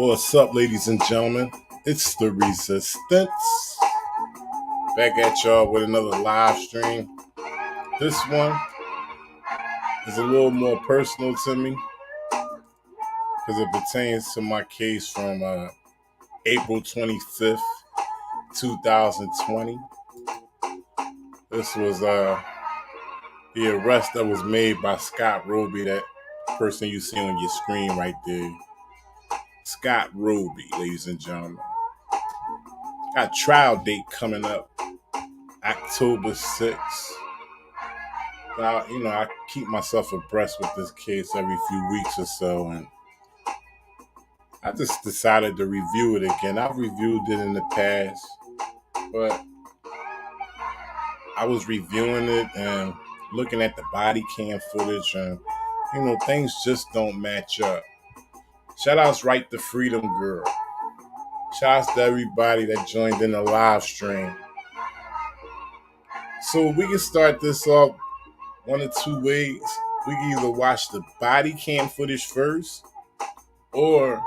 What's up, ladies and gentlemen? It's the Resistance. Back at y'all with another live stream. This one is a little more personal to me because it pertains to my case from April 25th, 2020. This was the arrest that was made by Scott Roby, that person you see on your screen right there. Scott Roby, ladies and gentlemen. Got a trial date coming up, October 6th. I keep myself abreast with this case every few weeks or so, and I just decided to review it again. I've reviewed it in the past, but I was reviewing it and looking at the body cam footage, and things just don't match up. Shout outs right to Freedom Girl. Shout outs to everybody that joined in the live stream. So we can start this off one of two ways. We can either watch the body cam footage first, or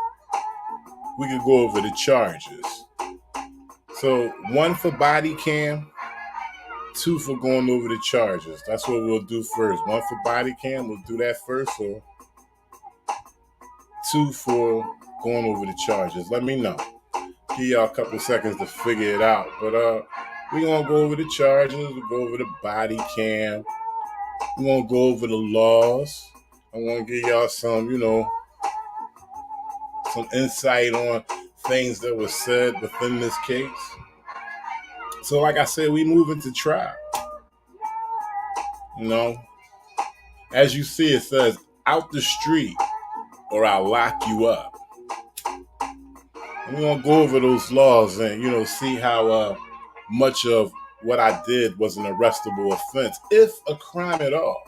we could go over the charges. So 1 for body cam, 2 for going over the charges. That's what we'll do first. 1 for body cam, we'll do that first, or 2 for going over the charges. Let me know. Give y'all a couple seconds to figure it out. But we're going to go over the charges. We'll go over the body cam. We're going to go over the laws. I'm going to give y'all some insight on things that were said within this case. So like I said, we move into trial. As you see, it says, out the street or I'll lock you up. And we're going to go over those laws and, see how much of what I did was an arrestable offense, if a crime at all.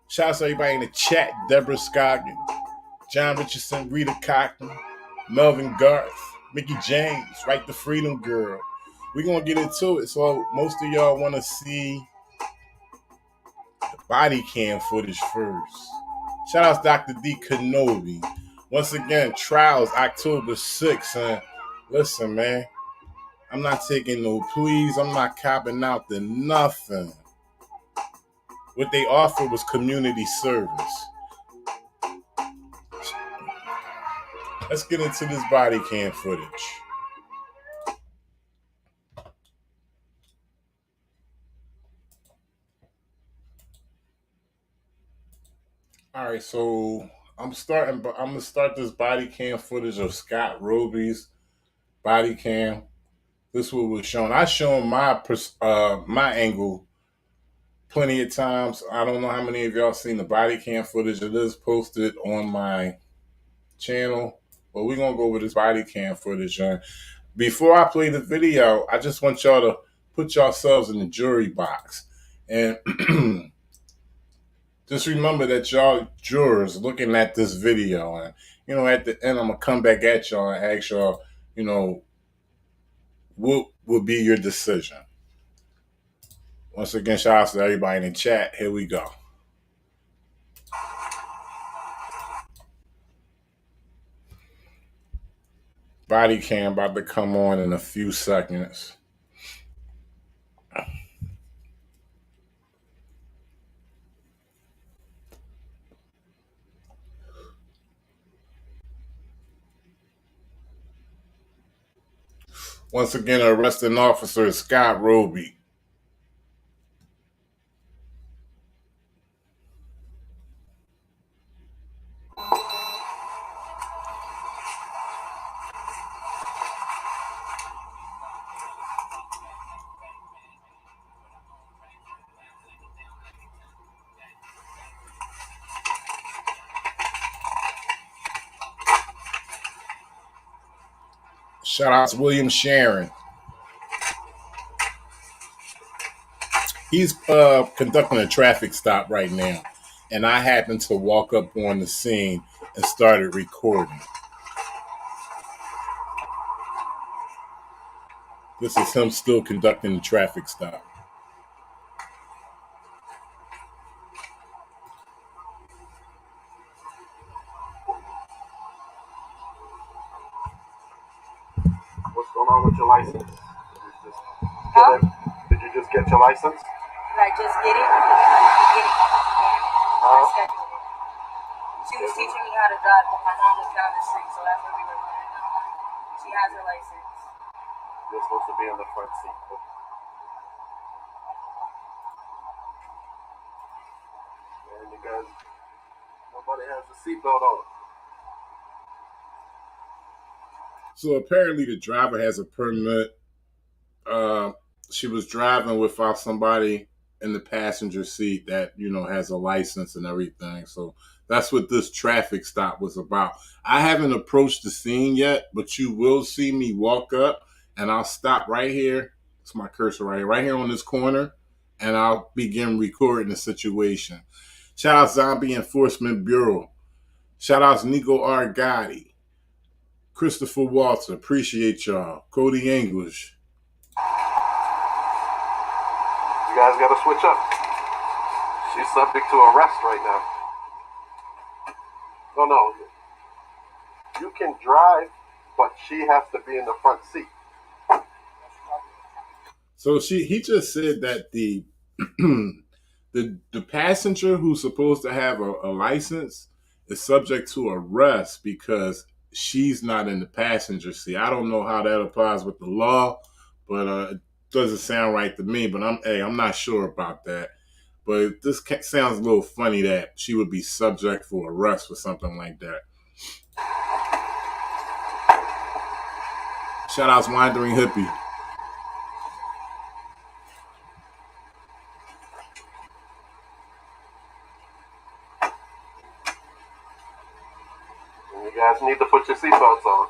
Shout out to everybody in the chat: Deborah Scoggin, John Richardson, Rita Cochran, Melvin Garth, Mickey James, Right to Freedom Girl. We're going to get into it. So most of y'all want to see the body cam footage first. Shout out to Dr. D. Kenobi. Once again, trials October 6th. And listen, man, I'm not taking no pleas. I'm not copping out to nothing. What they offered was community service. Let's get into this body cam footage. All right, so I'm gonna start this body cam footage of Scott Roby's body cam. This what was shown. I shown my angle plenty of times. I don't know how many of y'all seen the body cam footage. It is posted on my channel, but we're gonna go over this body cam footage. Before I play the video, I just want y'all to put yourselves in the jury box, and just remember that y'all jurors looking at this video, and at the end I'm gonna come back at y'all and ask y'all, what will be your decision. Once again, shout out to everybody in the chat. Here we go. Body cam about to come on in a few seconds. Once again, arresting officer Scott Roby. Shout out to William Sharon. He's conducting a traffic stop right now, and I happened to walk up on the scene and started recording. This is him still conducting the traffic stop. going on with your license? Did you just get your license? Did I just get it? I scheduled it. She was teaching me how to drive when my mom was down the street, so that's where we were going. She has her license. You're supposed to be in the front seat. And you guys, nobody has a seatbelt on. So apparently the driver has a permit. She was driving without somebody in the passenger seat that, has a license and everything. So that's what this traffic stop was about. I haven't approached the scene yet, but you will see me walk up and I'll stop right here. It's my cursor right here on this corner, and I'll begin recording the situation. Shout out Zombie Enforcement Bureau. Shout out Nico Argotti. Christopher Walter, appreciate y'all. Cody English. You guys got to switch up. She's subject to arrest right now. No. You can drive, but she has to be in the front seat. So he just said that the passenger who's supposed to have a license is subject to arrest because she's not in the passenger seat. I don't know how that applies with the law, but it doesn't sound right to me. But I'm not sure about that. But this sounds a little funny that she would be subject for arrest for something like that. Shout out Wandering Hippie. You guys need to put your seatbelts on.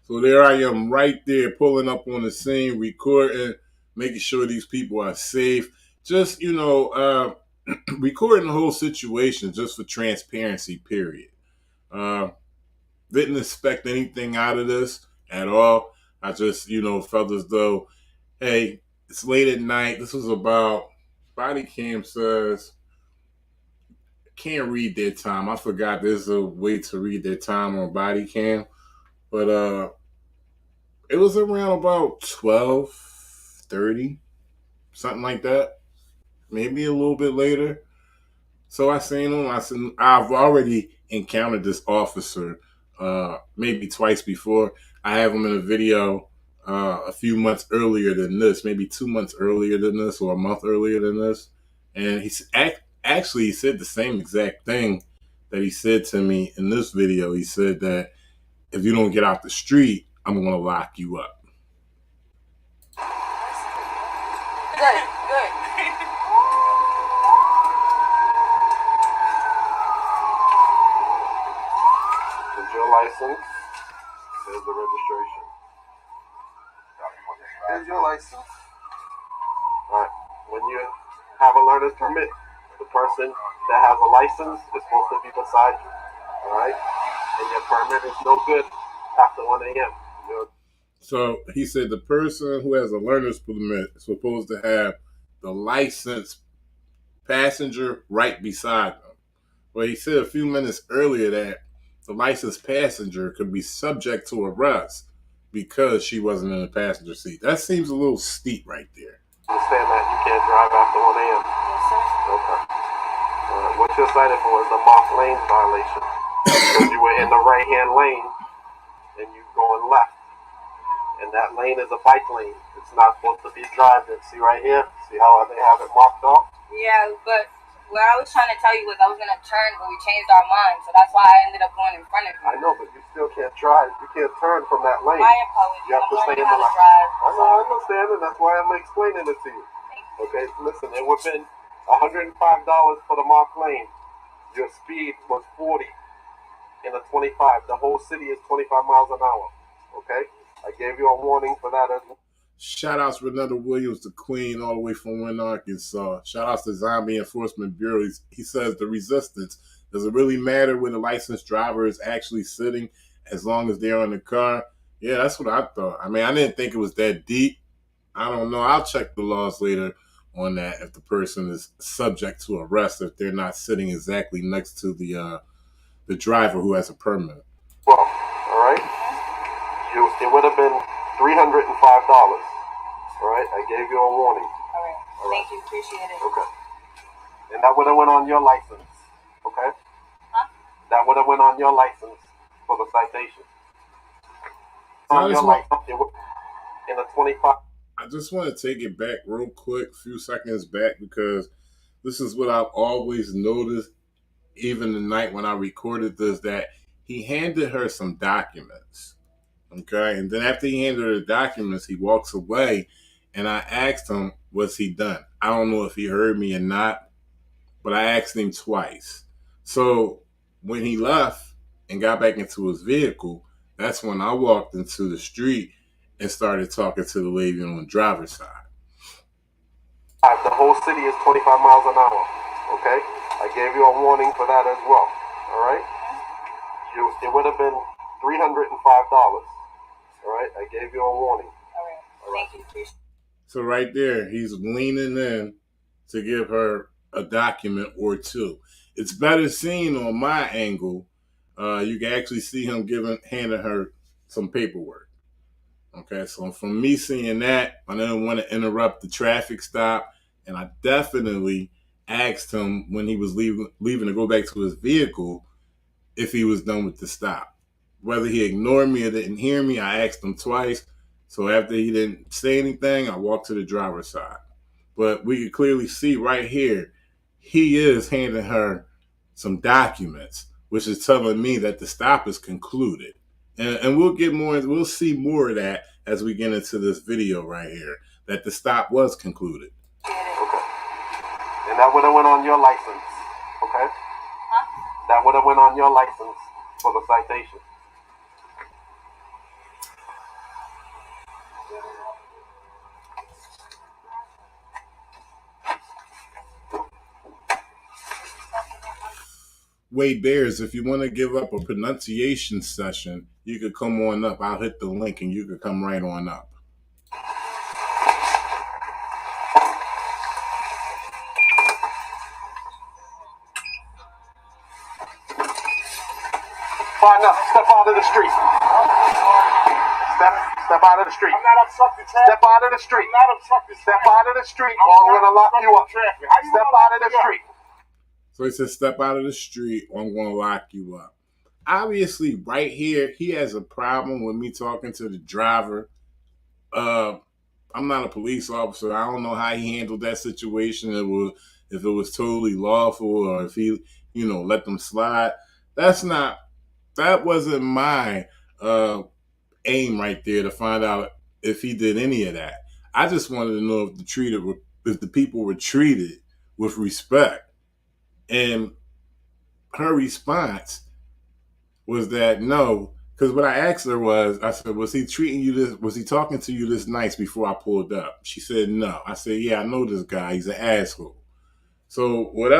So there I am right there pulling up on the scene, recording, making sure these people are safe. Just, recording the whole situation just for transparency, period. Didn't expect anything out of this at all. I just, felt as though, hey, it's late at night. This was about, Bodycam says, can't read their time. I forgot there's a way to read their time on Bodycam. But it was around about 12:30, something like that. Maybe a little bit later. So I seen him. I said, I've already encountered this officer maybe twice before. I have him in a video a few months earlier than this, maybe 2 months earlier than this or a month earlier than this. And he actually said the same exact thing that he said to me in this video. He said that if you don't get out the street, I'm going to lock you up. Good. Here's your license. Here's the registration. Here's your license. Alright. When you have a learner's permit, the person that has a license is supposed to be beside you. Alright? And your permit is no good after 1 a.m. So he said the person who has a learner's permit is supposed to have the licensed passenger right beside them. Well, he said a few minutes earlier that the licensed passenger could be subject to arrest because she wasn't in the passenger seat. That seems a little steep right there. Understand that you can't drive after 1 a.m.? Yes, sir. Okay. What you're cited for is a marked lanes violation. Because you were in the right-hand lane and you're going left. And that lane is a bike lane. It's not supposed to be driving. See right here? See how they have it marked off? Yeah, but what I was trying to tell you was I was going to turn, but we changed our minds. So that's why I ended up going in front of you. I know, but you still can't drive. You can't turn from that lane. My apologies. You have to stay in the lane. I understand, and that's why I'm explaining it to you. Okay, listen, it would have been $105 for the marked lane. Your speed was 40 in a 25. The whole city is 25 miles an hour. Okay? I gave you a warning for that as well. Shout outs to Renetta Williams, the Queen, all the way from Wynn, Arkansas. Shout outs to Zombie Enforcement Bureau. He says the resistance. Does it really matter when the licensed driver is actually sitting as long as they're in the car? Yeah, that's what I thought. I mean, I didn't think it was that deep. I don't know. I'll check the laws later on that if the person is subject to arrest if they're not sitting exactly next to the driver who has a permit. Well, all right. It would have been $305. All right. I gave you a warning. All right. Thank you. Appreciate it. Okay. And that would have went on your license. Okay. Huh? That would have went on your license for the citation. On your license, in a 25. I just want to take it back real quick, a few seconds back, because this is what I've always noticed, even the night when I recorded this, that he handed her some documents. Okay. And then after he handed her the documents, he walks away. And I asked him, was he done? I don't know if he heard me or not, but I asked him twice. So when he left and got back into his vehicle, that's when I walked into the street and started talking to the lady on the driver's side. The whole city is 25 miles an hour. Okay? I gave you a warning for that as well. All right? It would have been $305. All right? I gave you a warning. All right. Thank you. So right there, he's leaning in to give her a document or two. It's better seen on my angle. You can actually see him handing her some paperwork. Okay, so from me seeing that, I didn't want to interrupt the traffic stop, and I definitely asked him when he was leaving to go back to his vehicle if he was done with the stop. Whether he ignored me or didn't hear me, I asked him twice. So after he didn't say anything, I walked to the driver's side. But we can clearly see right here, he is handing her some documents, which is telling me that the stop is concluded. And we'll see more of that as we get into this video right here, that the stop was concluded. Okay. And that would have went on your license. Okay? Huh? That would have went on your license for the citation. Wade Bears, if you want to give up a pronunciation session, you could come on up. I'll hit the link and you could come right on up. Fine enough. Step out of the street. Step out of the street. I'm not obstructing traffic. Step out of the street. I'm not obstructing Step traffic. out of the street or I'm going to lock you up. Traffic. How you Step gonna out of lock the me up? street. So he says, step out of the street or I'm going to lock you up. Obviously, right here, he has a problem with me talking to the driver. I'm not a police officer. I don't know how he handled that situation. If it was totally lawful or if he, let them slide. That wasn't my aim right there to find out if he did any of that. I just wanted to know if the people were treated with respect. And her response was that no, because what I asked her I said, was he talking to you this nice before I pulled up? She said no. I said, yeah, I know this guy. He's an asshole. So what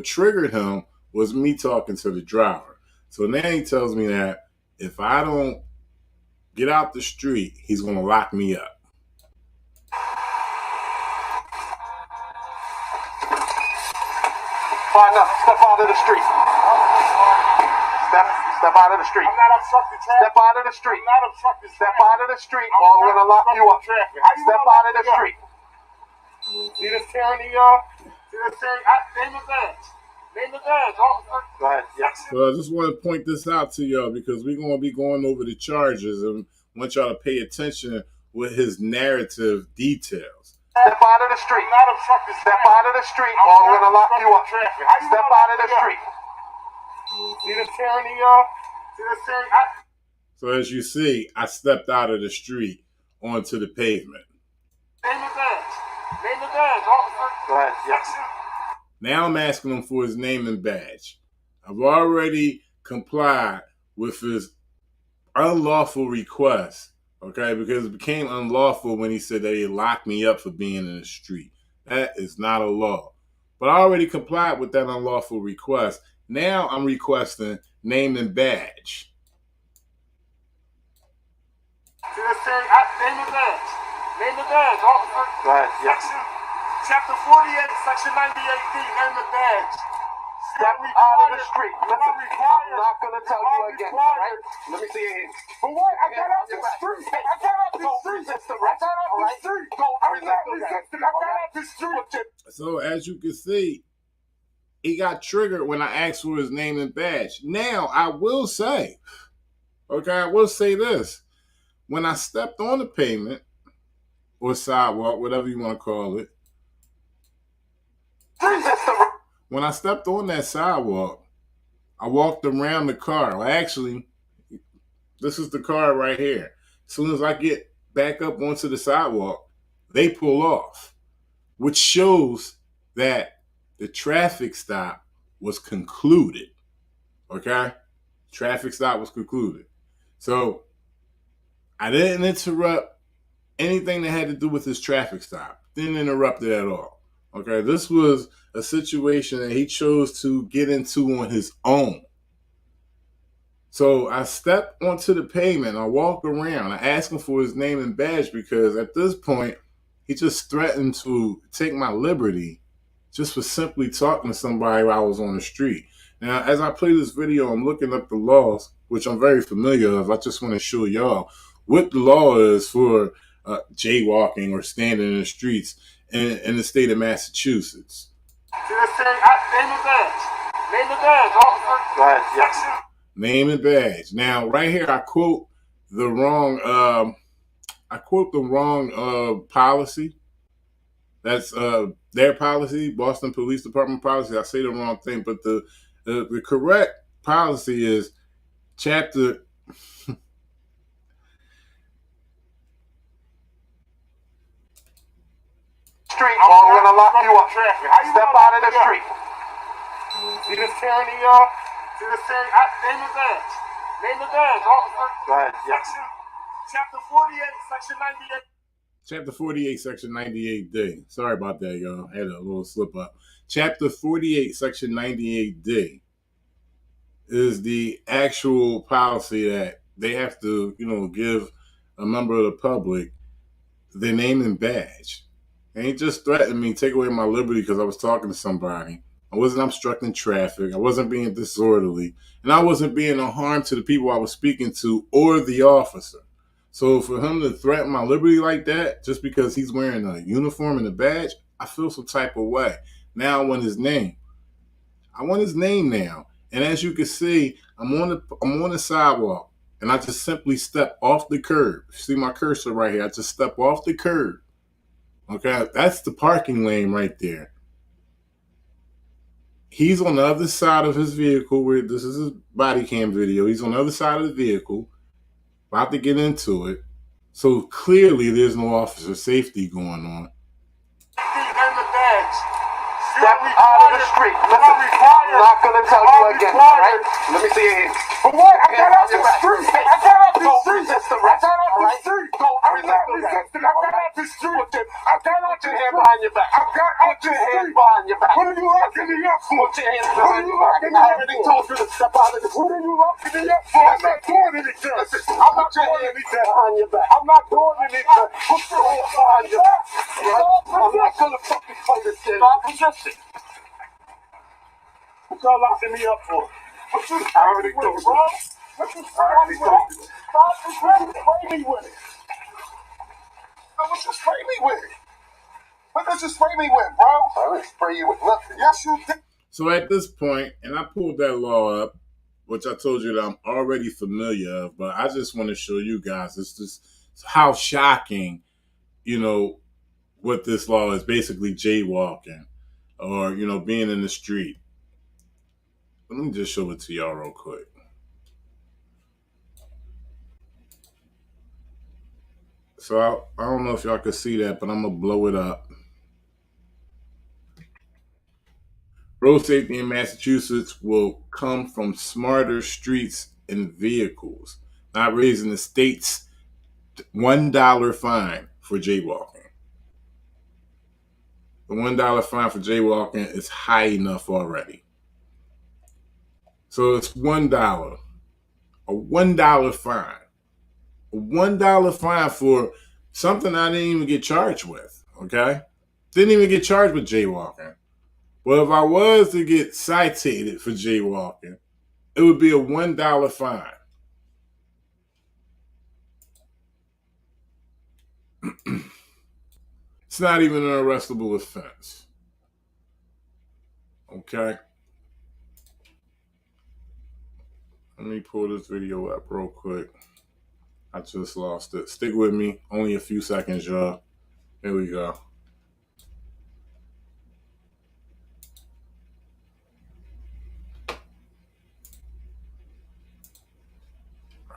triggered him was me talking to the driver. So now he tells me that if I don't get out the street, he's going to lock me up. Fine enough. Step out of the street. Step out of the street. I'm not obstructing traffic. Step out of the street. I'm not obstructing Step traffic. out of the street or I'm going to lock you up. Traffic. How you Step gonna out of lock the me up? street. See this tyranny, y'all? See this tyranny? Name the badge. Name the badge, officer. Go ahead. Yes. So I just want to point this out to y'all because we're going to be going over the charges and want y'all to pay attention with his narrative details. Step out of the street. I'm not obstructing Step traffic. out of the street or I'm going to lock you up. Traffic. How you Step gonna out of lock the me up? street. See this tyranny, y'all? See this tyranny? So as you see, I stepped out of the street onto the pavement. Name the badge. Name the badge, officer. Go ahead. Yes. Now I'm asking him for his name and badge. I've already complied with his unlawful request, okay, because it became unlawful when he said that he locked me up for being in the street. That is not a law. But I already complied with that unlawful request. Now I'm requesting name and badge. See this tyranny? Name the badge. Name the badge, officer. Go ahead. Yeah. Chapter 48, Section 98D. Name the badge. Step out of the street. Listen, I'm not gonna tell you again. Right? Let me see your hands. For what? I got out the street. I got out the street. I got out the street. I'm not resisting. I got out the street. So as you can see, he got triggered when I asked for his name and badge. Now, I will say, okay, I will say this. When I stepped on the pavement, or sidewalk, whatever you want to call it, when I stepped on that sidewalk, I walked around the car. Well, actually, this is the car right here. As soon as I get back up onto the sidewalk, they pull off, which shows that the traffic stop was concluded. Okay? Traffic stop was concluded. So I didn't interrupt anything that had to do with this traffic stop. Didn't interrupt it at all. Okay? This was a situation that he chose to get into on his own. So I stepped onto the pavement. I walked around. I asked him for his name and badge because at this point, he just threatened to take my liberty just for simply talking to somebody while I was on the street. Now, as I play this video, I'm looking up the laws, which I'm very familiar of. I just want to show y'all what the law is for jaywalking or standing in the streets in the state of Massachusetts. Name the badge. Name the badge, officer. Go ahead. Yeah. Name and badge. Now, right here, I quote the wrong policy. That's their policy, Boston Police Department policy. I say the wrong thing, but the correct policy is chapter. Street, or I'm gonna lock you up. Step out of the street. See this tyranny, y'all? See this tyranny? Name the badge. Name the badge, officer. Go ahead. Yeah. Chapter 48, Section 98. Chapter 48, Section 98D. Sorry about that, y'all. I had a little slip up. Chapter 48, Section 98D is the actual policy that they have to, give a member of the public their name and badge. And he just threatened me, take away my liberty because I was talking to somebody. I wasn't obstructing traffic. I wasn't being disorderly. And I wasn't being a harm to the people I was speaking to or the officer. So for him to threaten my liberty like that, just because he's wearing a uniform and a badge, I feel some type of way. Now I want his name. I want his name now. And as you can see, I'm on the sidewalk, and I just simply step off the curb. See my cursor right here? I just step off the curb. Okay, that's the parking lane right there. He's on the other side of his vehicle. Where this is his body cam video. He's on the other side of the vehicle, about to get into it. So clearly, there's no officer safety going on. Step out of the street. Listen, I'm not gonna tell you again. Right? Let me see your hands. For what? I got out the street. I got out the street. I got out the street. I'm not resisting. I got out the street. I got out Put your hand behind your back. I got out Put your hand behind your back. What are you locking me up for? Put your hands What are behind you your back. locking I me up already for? told you to step out of the What are you locking me up for? I'm not doing anything. I'm not doing anything. behind your back. I'm not doing anything. Put your hands behind your back. I'm not gonna fucking play this game. Stop resisting. What y'all locking me up for? What you spraying me with, bro? What you spraying me with? Stop spraying me with it. What you spray me with? What did you spray me with, bro? I didn't spray you with nothing. Yes, you did. So at this point, and I pulled that law up, which I told you that I'm already familiar of, but I just want to show you guys it's just how shocking, what this law is, basically jaywalking or, being in the street. Let me just show it to y'all real quick. So I don't know if y'all can see that, but I'm going to blow it up. Road safety in Massachusetts will come from smarter streets and vehicles, not raising the state's $1 fine for jaywalking. The $1 fine for jaywalking is high enough already. So it's $1. A $1 fine. A $1 fine for Something I didn't even get charged with, okay? Didn't even get charged with jaywalking. Well, if I was to get cited for jaywalking, it would be a $1 fine. It's not even an arrestable offense. Okay? Let me pull this video up real quick. I just lost it. Stick with me. Only a few seconds, y'all. Here we go.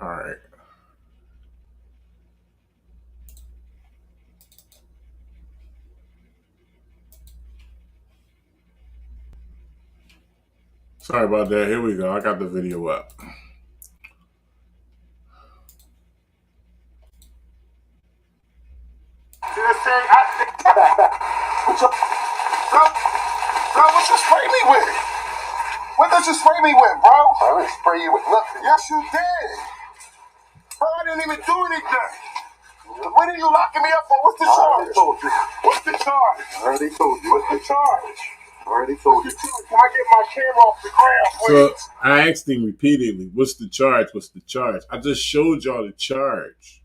All right. Sorry about that. Here we go. I got the video up. Bro, what you spray me with? What did you spray me with, bro? I didn't spray you with nothing. Yes, you did. Bro, I didn't even do anything. What are you locking me up for? What's the charge? I already told you. What's the charge? I already told you. What's the charge? I already told you. Can I get my camera off the ground, please? So I asked him repeatedly, what's the charge? What's the charge? I just showed y'all the charge.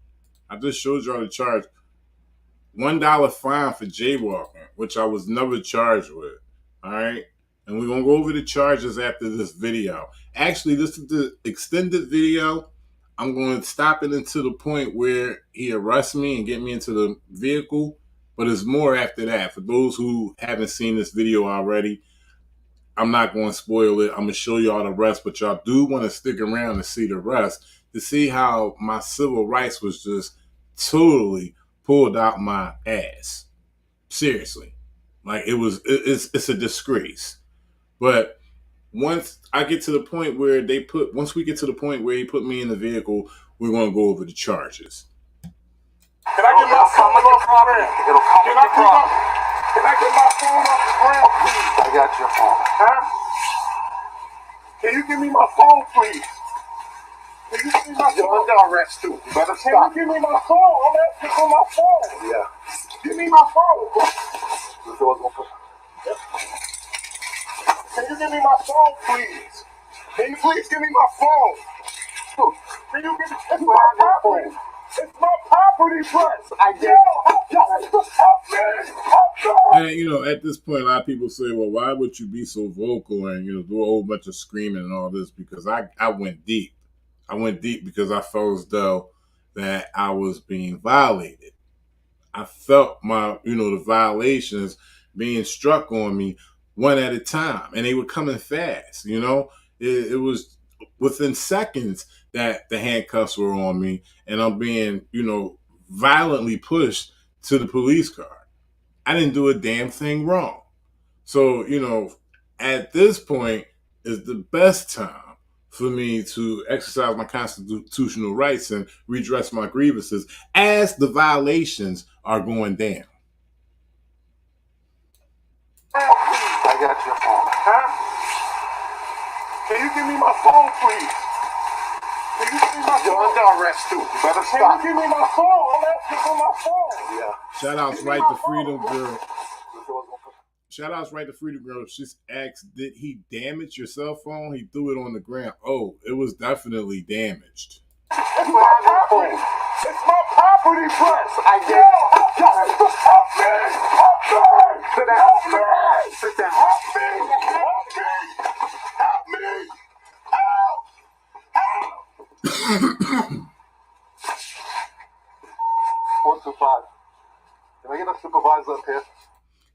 $1 fine for jaywalking, which I was never charged with. All right. And we're going to go over the charges after this video. Actually, this is the extended video. I'm going to stop it until the point where he arrests me and get me into the vehicle. But there's more after that. For those who haven't seen this video already, I'm not going to spoil it. I'm going to show y'all the rest. But y'all do want to stick around to see the rest, to see how my civil rights was just totally pulled out my ass. Seriously. Like, it's a disgrace. But once we get to the point where he put me in the vehicle, we're going to go over the charges. Can I get my phone off the ground? It'll come with your problem. Can I get my phone off the ground, please? I got your phone. Huh? Can you give me my phone, please? Can you give me my phone? You're under arrest, too. You better stop. Can you give me my phone? I'm asking for my phone. Yeah. Give me my phone. The door's open. Yep. Can you give me my phone, please? Can you please give me my phone? Can you give me my property? It's my property, press. I did. And, at this point, a lot of people say, well, why would you be so vocal and, do a whole bunch of screaming and all this? Because I went deep. I went deep because I felt as though that I was being violated. I felt the violations being struck on me one at a time, and they were coming fast. It was within seconds that the handcuffs were on me, and I'm being, violently pushed to the police car. I didn't do a damn thing wrong. So, at this point is the best time for me to exercise my constitutional rights and redress my grievances as the violations are going down. I got your phone. Huh? Can you give me my phone, please? Can you give me my phone? You're under arrest, too. You better stop. Can you give me my phone? I'm asking for my phone. Yeah. Shout outs right to Freedom Girl. Shout outs right to Freedom Girl. She asked, did he damage your cell phone? He threw it on the ground. Oh, it was definitely damaged. It's my property. It's my property, press. I did. Help me. Sit down. Sit down. Help me. Help. 425. Can I get a supervisor up here?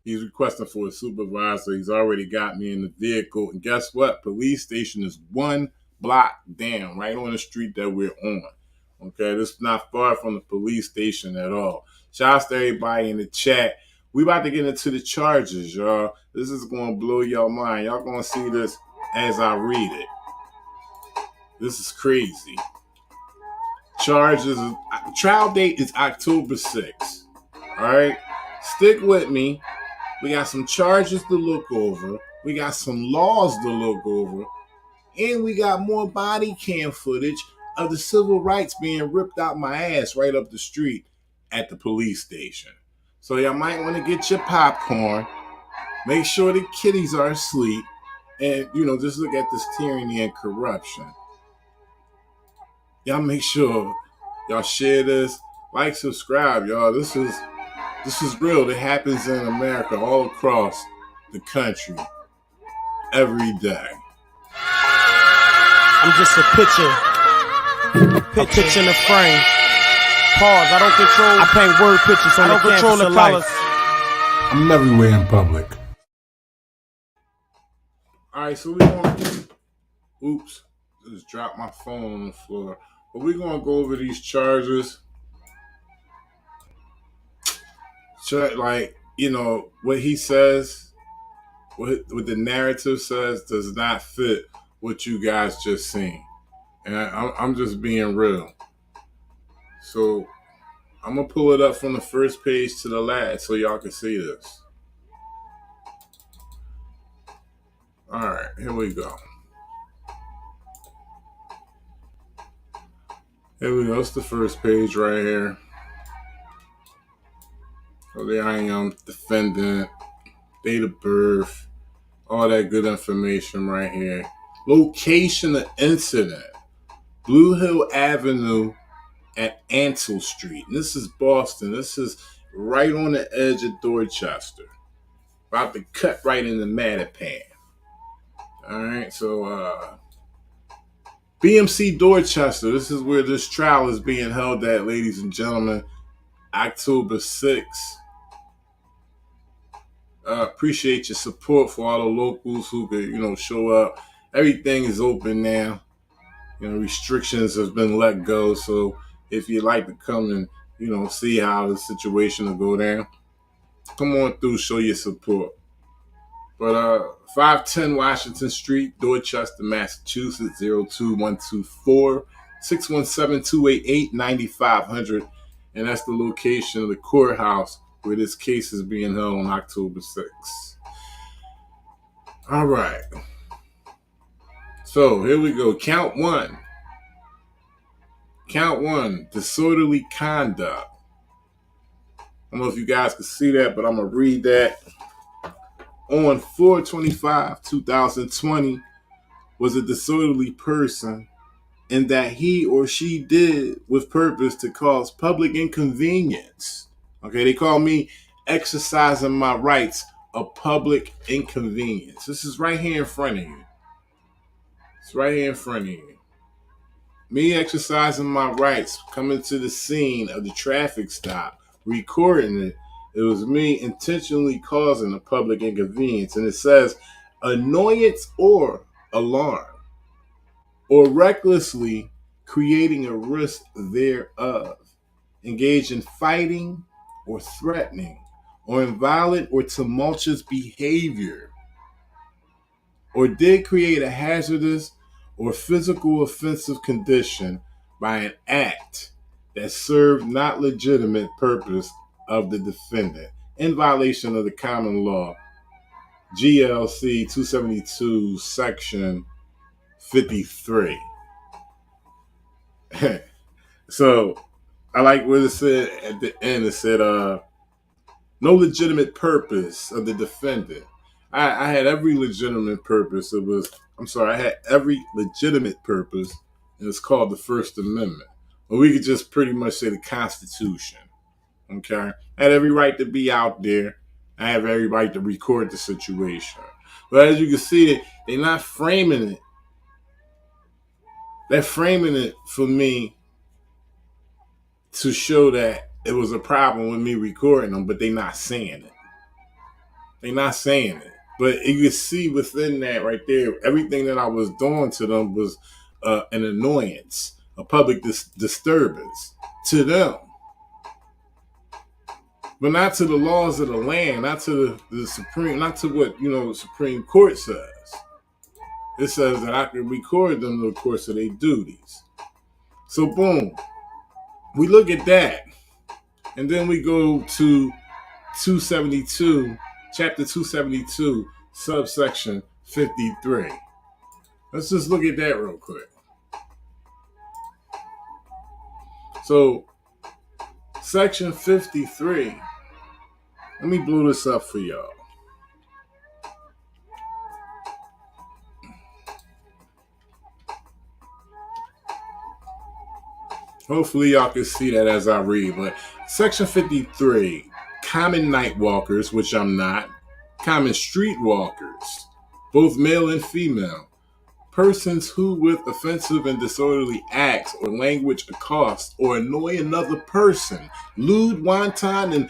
He's requesting for a supervisor. He's already got me in the vehicle. And guess what? Police station is 1 block down, right on the street that we're on. Okay, this is not far from the police station at all. Shouts to everybody in the chat. We about to get into the charges, y'all. This is going to blow your mind. Y'all going to see this as I read it. This is crazy. Charges. Trial date is October 6th. All right? Stick with me. We got some charges to look over. We got some laws to look over. And we got more body cam footage of the civil rights being ripped out my ass right up the street at the police station. So y'all might want to get your popcorn. Make sure the kiddies are asleep. And, just look at this tyranny and corruption. Y'all make sure y'all share this. Like, subscribe, y'all. This is real. It happens in America all across the country every day. I'm just a picture in the frame. Pause. I paint word pictures on the canvas of life. I'm everywhere in public. All right, so oops, just dropped my phone on the floor. But we're gonna go over these charges. Like, what he says, what the narrative says does not fit what you guys just seen. And I'm just being real. So I'm going to pull it up from the first page to the last so y'all can see this. All right, here we go. Here we go. It's the first page right here. So there I am, defendant, date of birth, all that good information right here. Location of incident, Blue Hill Avenue at Ansel Street. And this is Boston. This is right on the edge of Dorchester. About to cut right in the Mattapan. All right, so BMC Dorchester. This is where this trial is being held at, ladies and gentlemen. October 6th. Appreciate your support for all the locals who could, show up. Everything is open now. Restrictions have been let go. So if you'd like to come and, see how the situation will go down, come on through, show your support. But 510 Washington Street, Dorchester, Massachusetts, 02124 617-288-9500. And that's the location of the courthouse where this case is being held on October 6th. All right. So here we go. Count one, disorderly conduct. I don't know if you guys can see that, but I'm going to read that. On 4/25/2020 was a disorderly person in that he or she did with purpose to cause public inconvenience. Okay, they call me exercising my rights of public inconvenience. This is right here in front of you. It's right here in front of you. Me exercising my rights, coming to the scene of the traffic stop, recording it. It was me intentionally causing a public inconvenience. And it says annoyance or alarm, or recklessly creating a risk thereof, engage in fighting or threatening, or in violent or tumultuous behavior, or did create a hazardous or physical offensive condition by an act that served not legitimate purpose of the defendant in violation of the common law, GLC 272, section 53. So I like what it said at the end. It said, no legitimate purpose of the defendant. I had every legitimate purpose. I had every legitimate purpose, and it's called the First Amendment. Or we could just pretty much say the Constitution. Okay? I had every right to be out there. I have every right to record the situation. But as you can see, they're not framing it. They're framing it for me to show that it was a problem with me recording them, but they're not saying it. They're not saying it. But you can see within that right there, everything that I was doing to them was an annoyance, a public disturbance to them. But not to the laws of the land, not to the Supreme, not to what, the Supreme Court says. It says that I can record them in the course of their duties. So boom, we look at that. And then we go to 272, chapter 272, subsection 53. Let's just look at that real quick. So Section 53. Let me blow this up for y'all. Hopefully y'all can see that as I read. But Section 53, common night walkers, which I'm not, common street walkers, both male and female, persons who with offensive and disorderly acts or language accost or annoy another person, lewd, wanton, and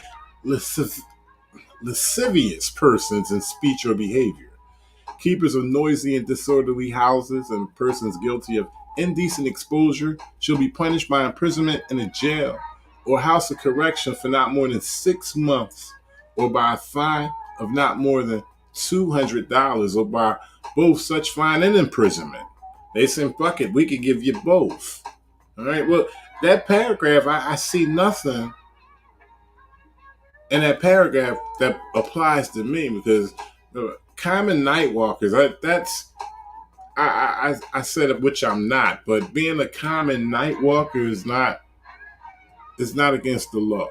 lascivious persons in speech or behavior, keepers of noisy and disorderly houses, and persons guilty of indecent exposure shall be punished by imprisonment in a jail or house of correction for not more than 6 months, or by a fine of not more than $200, or by both such fine and imprisonment. They said, fuck it, we could give you both. All right, well, that paragraph, I see nothing in that paragraph that applies to me, because the common night walkers, I said it, which I'm not, but being a common night walker is not against the law.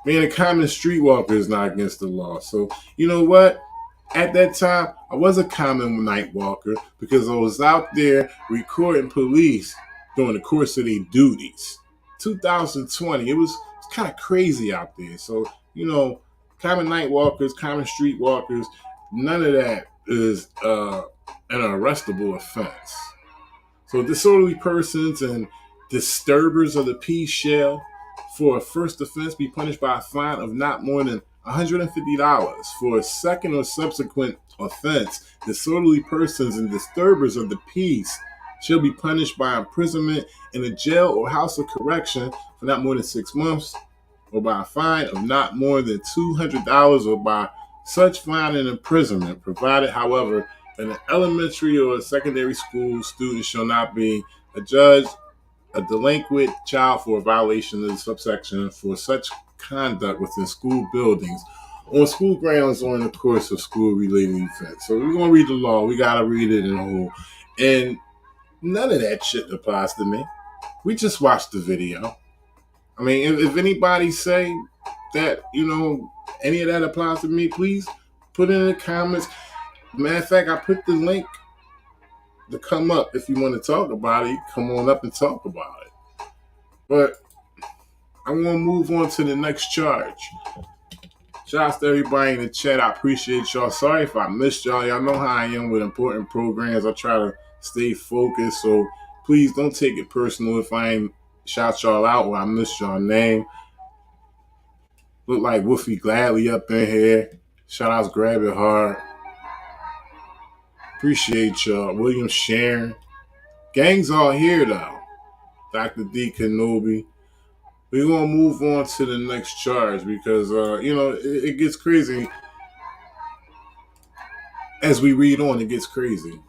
Being a common street walker is not against the law. So, you know what? At that time, I was a common night walker because I was out there recording police during the course of their duties. 2020, it was kind of crazy out there. So, you know, common night walkers, common street walkers, none of that is an arrestable offense. So disorderly persons and disturbers of the peace shall, for a first offense, be punished by a fine of not more than $150. For a second or subsequent offense, disorderly persons and disturbers of the peace shall be punished by imprisonment in a jail or house of correction for not more than 6 months, or by a fine of not more than $200, or by such fine and imprisonment, provided, however, that an elementary or a secondary school student shall not be adjudged a delinquent child for a violation of the subsection for such conduct within school buildings, on school grounds, or in the course of school-related events. So we're going to read the law. We got to read it in whole. And none of that shit applies to me. We just watched the video. I mean, if anybody say that, you know, any of that applies to me, please put it in the comments. Matter of fact, I put the link to come up. If you want to talk about it, come on up and talk about it. But I want to move on to the next charge. Shout out to everybody in the chat. I appreciate y'all. Sorry if I missed y'all. Y'all know how I am with important programs. I try to stay focused, so please don't take it personal if I ain't shout y'all out or I missed y'all name. Look like Woofy Gladly up in here. Shout outs, Grab It Hard. Appreciate y'all. William Sharon. Gang's all here though. Dr. D. Kenobi. We're going to move on to the next charge because, you know, it gets crazy. As we read on, it gets crazy.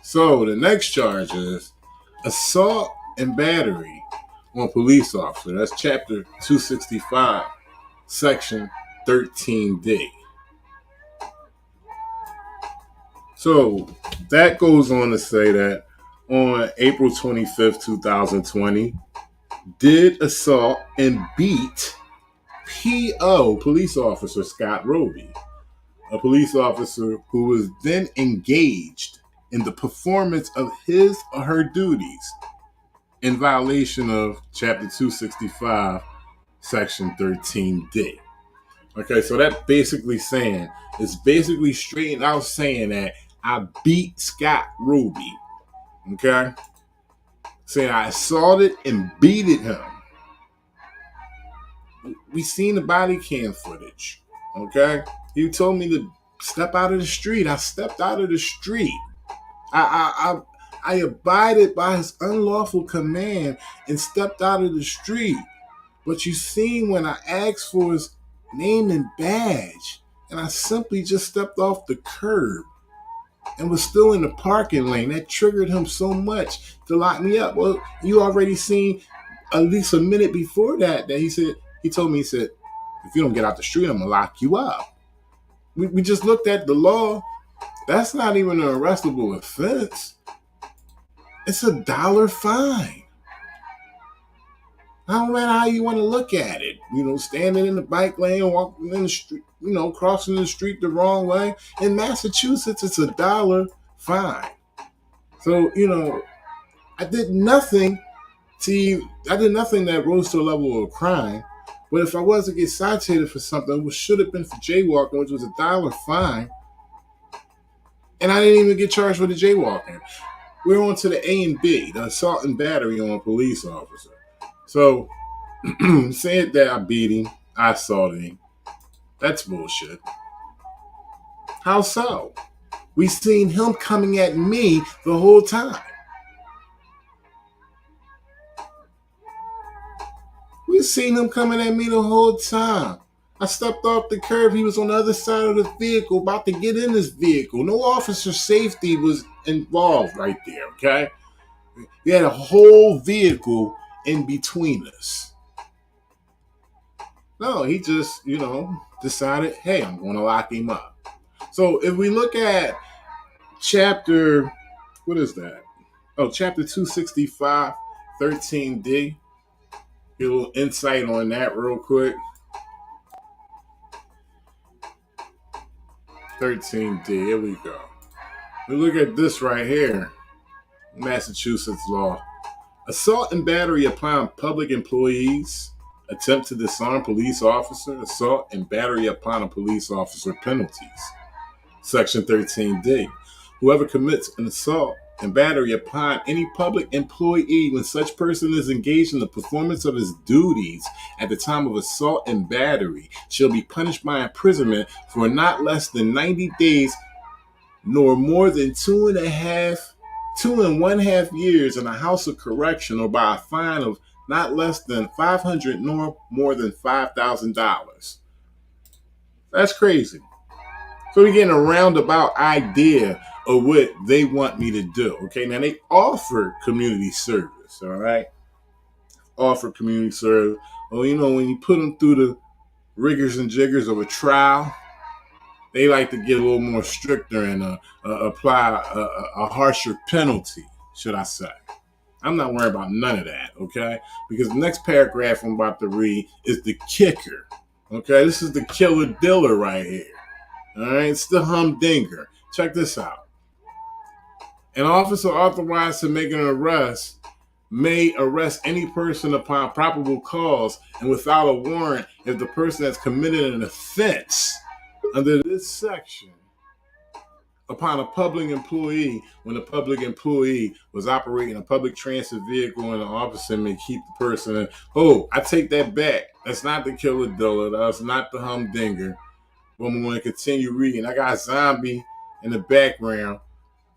So the next charge is assault and battery on police officer. That's chapter 265, section 13D. So that goes on to say that on April 25th, 2020, did assault and beat P.O. police officer Scott Roby, a police officer who was then engaged in the performance of his or her duties in violation of Chapter 265, Section 13D. Okay, so that basically saying, it's basically straight out saying that I beat Scott Roby. Okay? Saying I assaulted and beated him. We seen the body cam footage. Okay? He told me to step out of the street. I stepped out of the street. I abided by his unlawful command and stepped out of the street. But you seen when I asked for his name and badge, and I simply just stepped off the curb and was still in the parking lane. That triggered him so much to lock me up. Well, you already seen at least a minute before that he told me, if you don't get out the street, I'm gonna lock you up. We just looked at the law. That's not even an arrestable offense. It's $1 fine. I don't matter how you want to look at it. Standing in the bike lane, walking in the street, crossing the street the wrong way. In Massachusetts, it's $1 fine. So, I did nothing that rose to a level of crime. But if I was to get citated for something, which should have been for jaywalking, which was $1 fine, and I didn't even get charged for the jaywalking. We're on to the A and B, the assault and battery on a police officer. So, saying that I beat him, I assaulted him, that's bullshit. How so? We seen him coming at me the whole time. We seen him coming at me the whole time. I stepped off the curb. He was on the other side of the vehicle, about to get in his vehicle. No officer safety was involved right there, okay? We had a whole vehicle in between us. No, he just, decided, hey, I'm going to lock him up. So if we look at chapter, what is that? Oh, chapter 265, 13D. Get a little insight on that real quick. 13D, here we go. We look at this right here. Massachusetts law. Assault and battery upon public employees. Attempt to disarm police officer. Assault and battery upon a police officer. Penalties. Section 13D. Whoever commits an assault and battery upon any public employee when such person is engaged in the performance of his duties at the time of assault and battery shall be punished by imprisonment for not less than 90 days nor more than 2.5 years in a house of correction, or by a fine of not less than $500 nor more than $5,000. That's crazy. So we're getting a roundabout idea of what they want me to do. Okay, now they offer community service, all right? Offer community service. Well, when you put them through the rigors and jiggers of a trial, they like to get a little more stricter and apply a harsher penalty, should I say. I'm not worried about none of that, okay? Because the next paragraph I'm about to read is the kicker, okay? This is the killer diller right here, all right? It's the humdinger. Check this out. An officer authorized to make an arrest may arrest any person upon probable cause and without a warrant if the person has committed an offense under this section upon a public employee when the public employee was operating a public transit vehicle and the officer may keep the person in. Oh, I take that back. That's not the killer diller. That's not the humdinger. But I'm going to continue reading. I got Zombie in the background.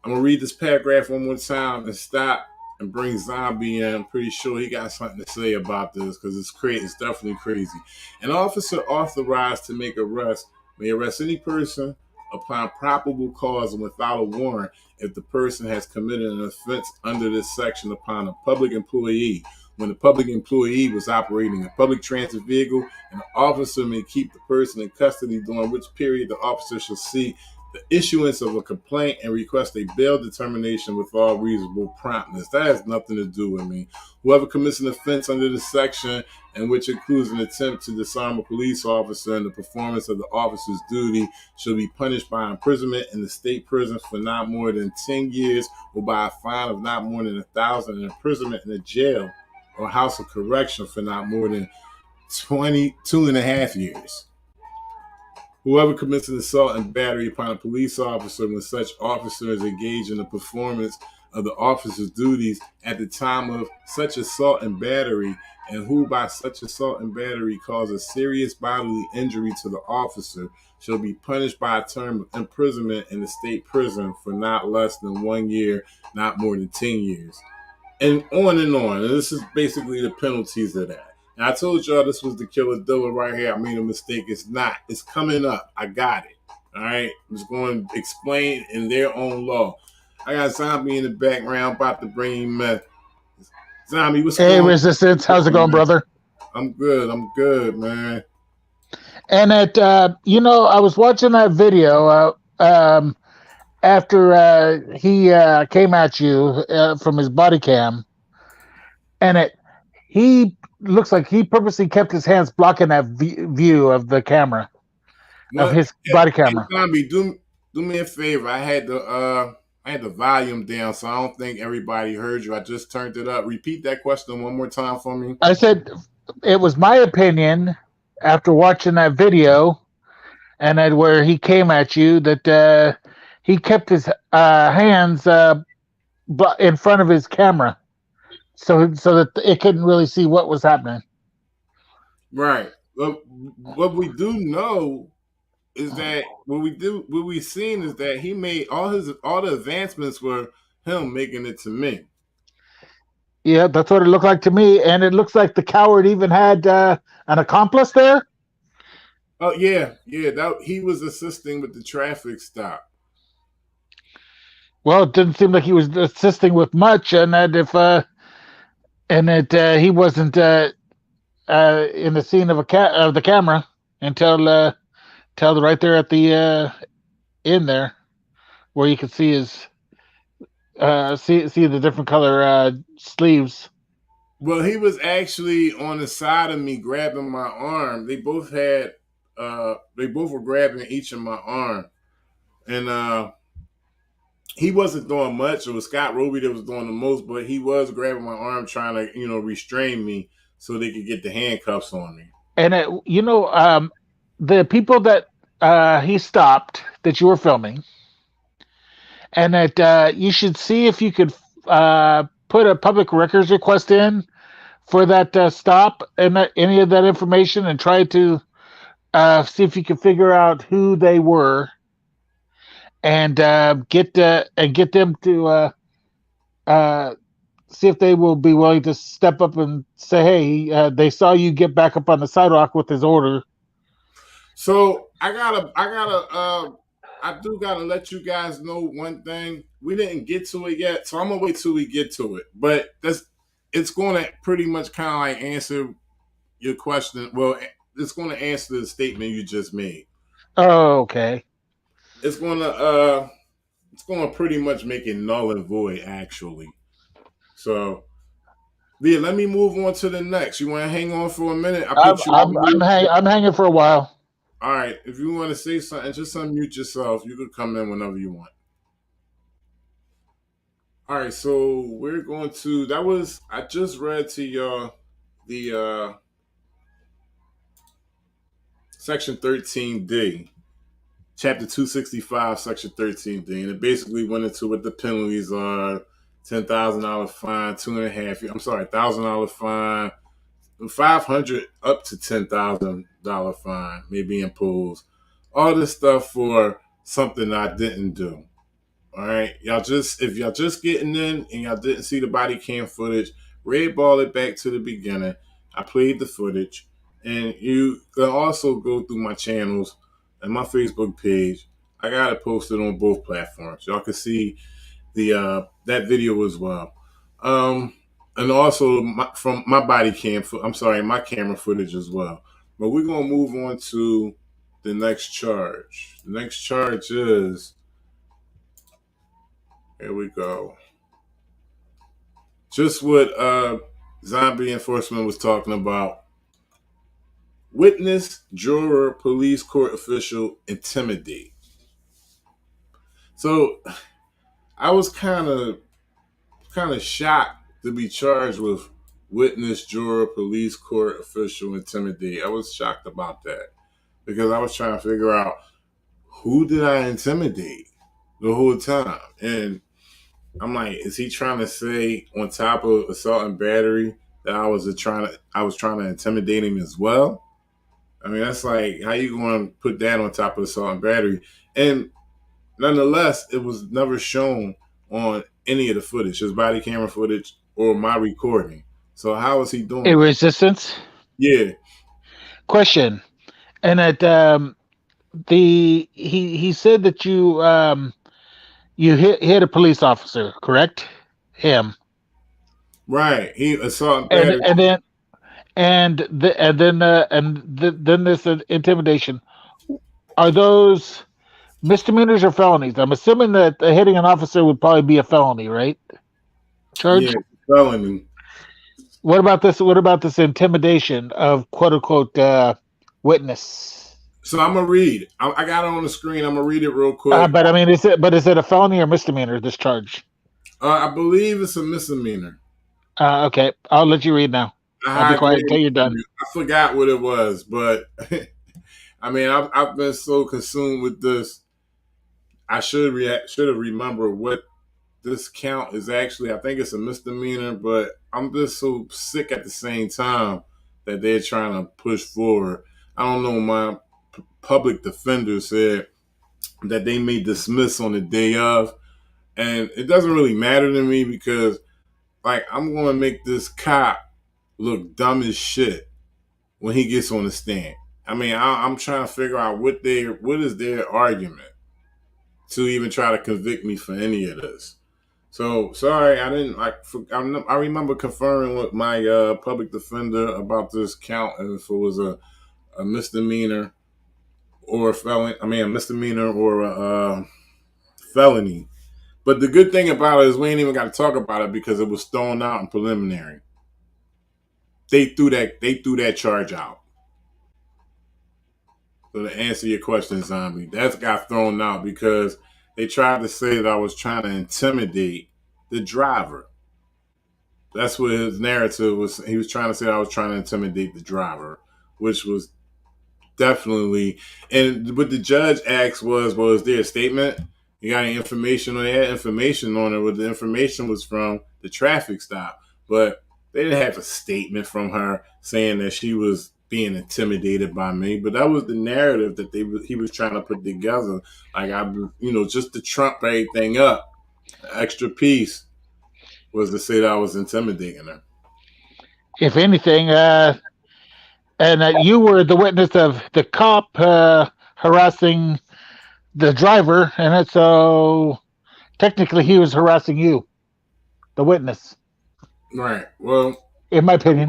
I'm going to read this paragraph one more time and stop and bring Zombie in. I'm pretty sure he got something to say about this because it's crazy. It's definitely crazy. An officer authorized to make arrest may arrest any person upon probable cause and without a warrant if the person has committed an offense under this section upon a public employee when the public employee was operating a public transit vehicle, and the officer may keep the person in custody during which period the officer shall seek the issuance of a complaint and request a bail determination with all reasonable promptness. That has nothing to do with me. Whoever commits an offense under this section, and which includes an attempt to disarm a police officer in the performance of the officer's duty, shall be punished by imprisonment in the state prison for not more than 10 years or by a fine of not more than $1,000 and imprisonment in a jail or house of correction for not more than 22.5 years. Whoever commits an assault and battery upon a police officer when such officer is engaged in the performance of the officer's duties at the time of such assault and battery, and who by such assault and battery causes serious bodily injury to the officer, shall be punished by a term of imprisonment in the state prison for not less than 1 year, not more than 10 years. And on and on. And this is basically the penalties of that. And I told y'all this was the killer diller right here. I made a mistake. It's not. It's coming up. I got it. All right. I'm just going to explain in their own law. I got Zombie in the background about to bring him in. Zombie, what's going on? Hey, Resistance. How's it going, brother? I'm good, man. And I was watching that video, after he came at you from his body cam, and he looks like he purposely kept his hands blocking that view of the camera, of What? his body Hey, camera. Zombie, do me a favor. I had the volume down, so I don't think everybody heard you. I just turned it up. Repeat that question one more time for me. I said it was my opinion after watching that video and where he came at you that he kept his hands in front of his camera, so that it couldn't really see what was happening. Right. Well, what we do know is that what we seen is that he made all the advancements were him making it to me. Yeah, that's what it looked like to me, and it looks like the coward even had an accomplice there. Oh yeah, that he was assisting with the traffic stop. Well, it didn't seem like he was assisting with much, and that if and that he wasn't in the scene of of the camera until right there at the in there where you could see his see the different color sleeves. Well, he was actually on the side of me grabbing my arm. They both were grabbing each of my arm. And he wasn't doing much. It was Scott Roby that was doing the most, but he was grabbing my arm trying to, restrain me so they could get the handcuffs on me. And the people that he stopped that you were filming, and that you should see if you could put a public records request in for that stop and any of that information, and try to see if you can figure out who they were, and get them to see if they will be willing to step up and say, "Hey, they saw you get back up on the sidewalk with his order." So I do gotta let you guys know one thing. We didn't get to it yet, so I'm gonna wait till we get to it. But it's going to pretty much kind of like answer your question. Well, it's going to answer the statement you just made. Oh, okay. It's going to pretty much make it null and void, actually. So, yeah, let me move on to the next. You want to hang on for a minute? I put you on mute. I'm hanging for a while. All right. If you want to say something, just unmute yourself. You can come in whenever you want. All right. So we're going to. I just read to y'all the Section 13D, Chapter 265, Section 13D, and it basically went into what the penalties are: $10,000 fine, $1,000 fine, 500 up to $10,000 fine may be imposed. All this stuff for something I didn't do. All right, if y'all just getting in and y'all didn't see the body cam footage, red ball it back to the beginning. I played the footage, and you can also go through my channels and my Facebook page. I got it posted on both platforms. Y'all can see that video as well. And also from my body cam, my camera footage as well. But we're gonna move on to the next charge. The next charge is, here we go. Just what Zombie Enforcement was talking about. Witness, juror, police, court official intimidate. So I was kind of shocked to be charged with witness, juror, police, court official intimidate. I was shocked about that because I was trying to figure out who did I intimidate the whole time. And I'm like, is he trying to say on top of assault and battery that I was trying to intimidate him as well? I mean, that's like, how you going to put that on top of assault and battery? And nonetheless, it was never shown on any of the footage, his body camera footage or my recording. So how is he doing? A resistance? Yeah. Question. And that he said that you hit a police officer, correct? Him. Right. He assault and battery. And then this intimidation. Are those Misdemeanors or felonies? I'm assuming that hitting an officer would probably be a felony, right? Yeah, Charge. felony. What about this? What about this intimidation of quote unquote witness? So I'm gonna read. I got it on the screen. I'm gonna read it real quick. But I mean, is it? But is it a felony or misdemeanor? This charge. I believe it's a misdemeanor. Okay, I'll let you read now. I'll be I quiet agree. until you're done. I forgot what it was, but I mean, I've been so consumed with this. I should have remembered what this count is actually. I think it's a misdemeanor, but I'm just so sick at the same time that they're trying to push forward. I don't know. My public defender said that they may dismiss on the day of, and it doesn't really matter to me because, like, I'm going to make this cop look dumb as shit when he gets on the stand. I mean, I'm trying to figure out what is their argument to even try to convict me for any of this. So sorry, I didn't like. I remember conferring with my public defender about this count, and if it was a misdemeanor or a felony. I mean, a misdemeanor or a felony. But the good thing about it is we ain't even got to talk about it because it was thrown out in preliminary. They threw that charge out. So to answer your question, Zombie, that got thrown out because they tried to say that I was trying to intimidate the driver. That's what his narrative was. He was trying to say I was trying to intimidate the driver, which was definitely. And what the judge asked was there a statement? You got any information on that? Information on it. What the information was from the traffic stop, but they didn't have a statement from her saying that she was being intimidated by me. But that was the narrative that he was trying to put together. Like just to trump everything up. Extra piece was to say that I was intimidating her. If anything, and you were the witness of the cop harassing the driver, and so technically he was harassing you, the witness. Right. Well, in my opinion.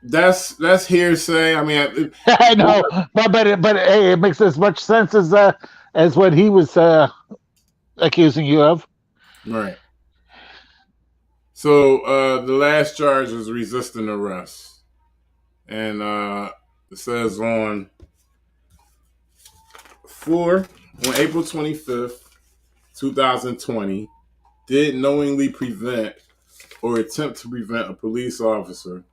That's hearsay. I mean, I know, but hey, it makes as much sense as what he was accusing you of. Right. So the last charge was resisting arrest, and it says on April 25th, 2020, did knowingly prevent or attempt to prevent a police officer,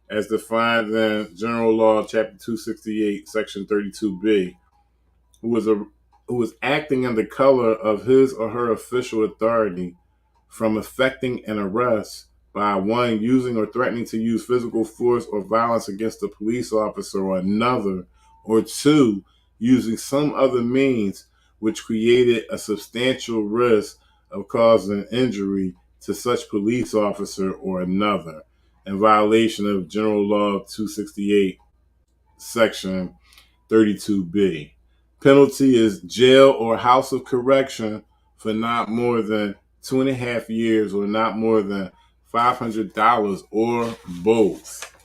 as defined in General Law, Chapter 268, Section 32B, who was acting under color of his or her official authority from effecting an arrest by one using or threatening to use physical force or violence against a police officer or another, or two, using some other means which created a substantial risk of causing injury to such police officer or another, in violation of General Law 268, Section 32B. Penalty is jail or house of correction for not more than 2.5 years or not more than $500 or both.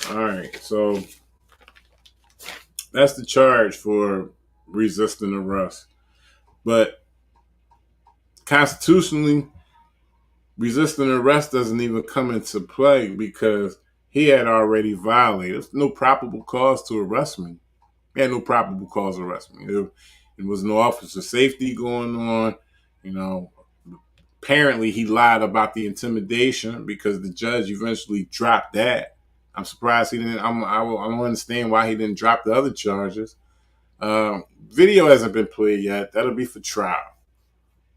All right, so that's the charge for resisting arrest. But constitutionally, resisting arrest doesn't even come into play because he had already violated. There's no probable cause to arrest me. He had no probable cause to arrest me. There was no officer safety going on. Apparently he lied about the intimidation because the judge eventually dropped that. I'm surprised he didn't. I don't understand why he didn't drop the other charges. Video hasn't been played yet. That'll be for trial.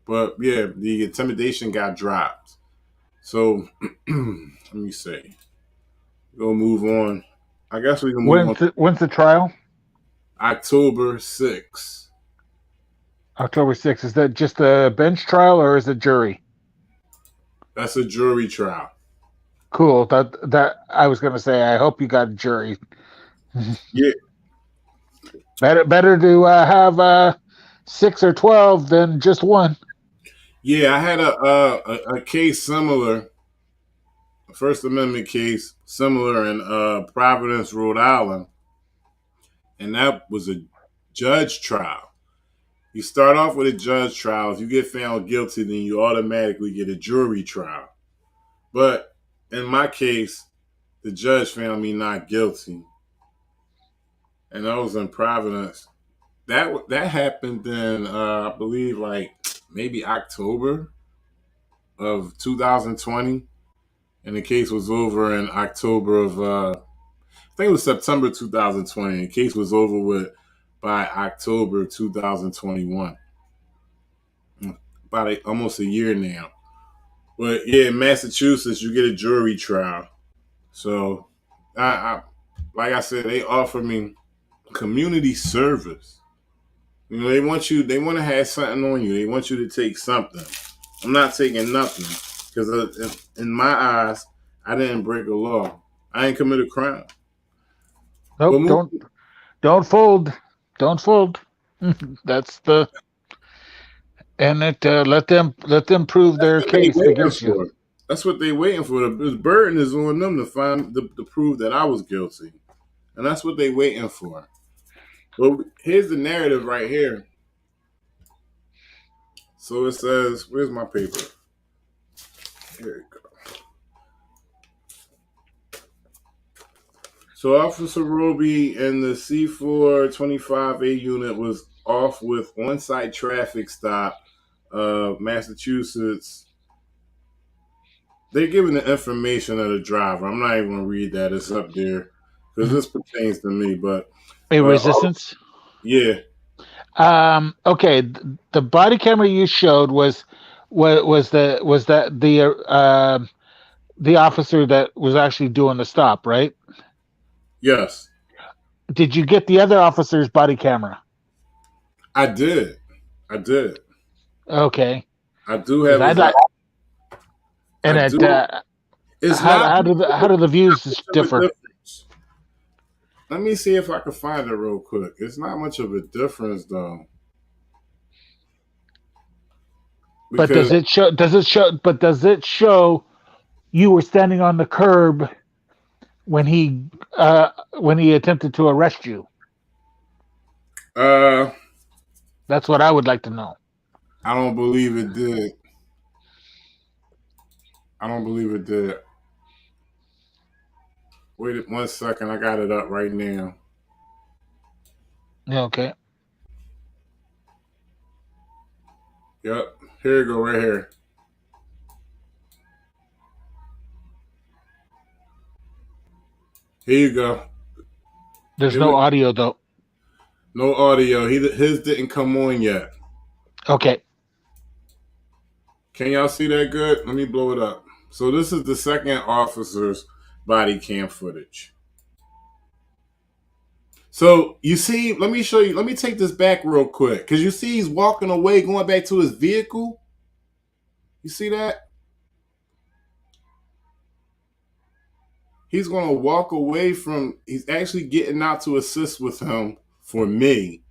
But yeah, the intimidation got dropped. So let me see. We'll move on. I guess we can move on. When's the trial? October 6th. October 6th. Is that just a bench trial or is it jury? That's a jury trial. Cool. That I was gonna say. I hope you got a jury. Yeah. Better to have 6 or 12 than just one. Yeah, I had a case similar, a First Amendment case similar in Providence, Rhode Island, and that was a judge trial. You start off with a judge trial. If you get found guilty, then you automatically get a jury trial. But in my case, the judge found me not guilty, and that was in Providence. That happened in I believe like maybe October of 2020, and the case was over in October of I think it was September 2020. The case was over with by October 2021. About almost a year now. But yeah, in Massachusetts, you get a jury trial. So, I like I said, they offer me community service. You know, they want to have something on you. They want you to take something. I'm not taking nothing because in my eyes, I didn't break a law. I ain't commit a crime. But Nope, don't fold. Don't fold. That's the and it let them prove their that's what they case waiting against you. for. That's what they waiting for. The burden is on them to prove that I was guilty, and that's what they waiting for. But here's the narrative right here. So it says, "Where's my paper?" Here it go. So Officer Roby and the C425A unit was off with on-site traffic stop, Massachusetts. They're giving the information of the driver. I'm not even going to read that. It's up there because this pertains to me. But A uh, resistance. yeah, Okay. The body camera you showed was that the officer that was actually doing the stop, right? yes, Did you get the other officer's body camera? I did. I did. Okay. I do Because have I'd his. like and I it do. It's not how do the views much of a differ? difference. Let me see if I can find it real quick. It's not much of a difference though, But because does it show you were standing on the curb when he attempted to arrest you? uh, That's what I would like to know. I don't believe it did. I don't believe it did. Wait 1 second. I got it up right now. Okay. Yep. Here you go. Right here. Here you go. There's It no was audio though. no audio. His didn't come on yet. Okay. Can y'all see that good? Let me blow it up. So this is the second officer's body cam footage. So you see, let me show you. Let me take this back real quick because you see he's walking away, going back to his vehicle. You see that? He's going to walk away from. He's actually getting out to assist with him for me.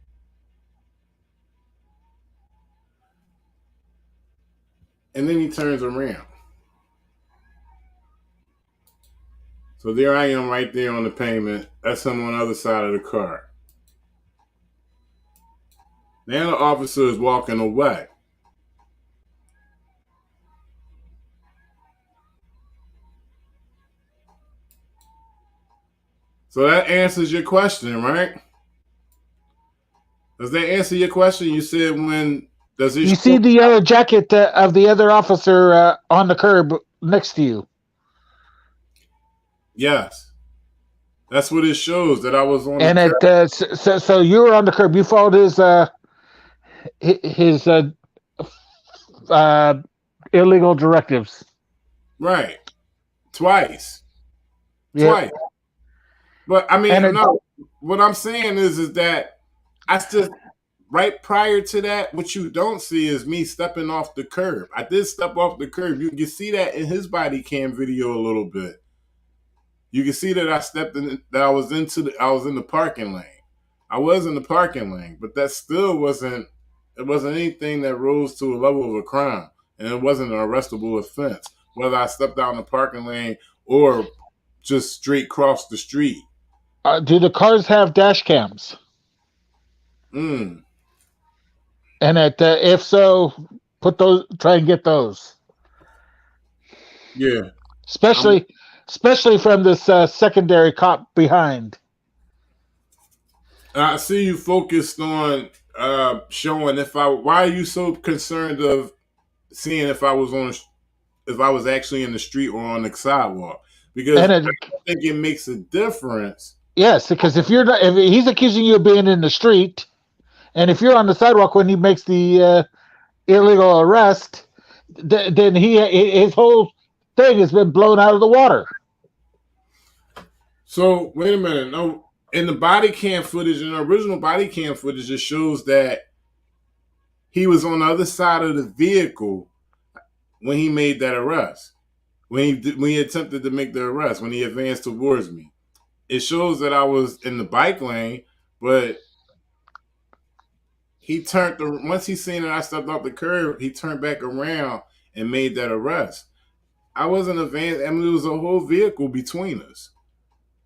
And then he turns around. So there I am right there on the pavement. That's him on the other side of the car. Now the officer is walking away. So that answers your question, right? Does that answer your question? You said when does it You show? see the yellow jacket of the other officer on the curb next to you. Yes. That's what it shows, that I was on the And curb. so you were on the curb. You followed his uh, illegal directives. Right. Twice. Yep. Twice. But I mean, And it, no, what I'm saying is that I still right prior to that, what you don't see is me stepping off the curb. I did step off the curb. You can see that in his body cam video a little bit. You can see that I stepped in, that I was in the parking lane. I was in the parking lane, but that still wasn't. It wasn't anything that rose to a level of a crime, and it wasn't an arrestable offense. Whether I stepped out in the parking lane or just straight crossed the street. Do the cars have dash cams? Mm. And if so, put those. Try and get those, Yeah. I'm, especially especially from this secondary cop behind. I see you focused on showing if I. Why are you so concerned of seeing if I was if I was actually in the street or on the sidewalk? Because And I it, don't think it makes a difference. yes, because if you're not, if he's accusing you of being in the street, and if you're on the sidewalk when he makes the illegal arrest, then his whole thing has been blown out of the water. So wait a minute. No, in the body cam footage, in the original body cam footage, it shows that he was on the other side of the vehicle when he made that arrest. When he attempted to make the arrest, when he advanced towards me, it shows that I was in the bike lane, but he turned once he seen that I stepped off the curb, he turned back around and made that arrest. I wasn't advanced. I mean, there was a whole vehicle between us.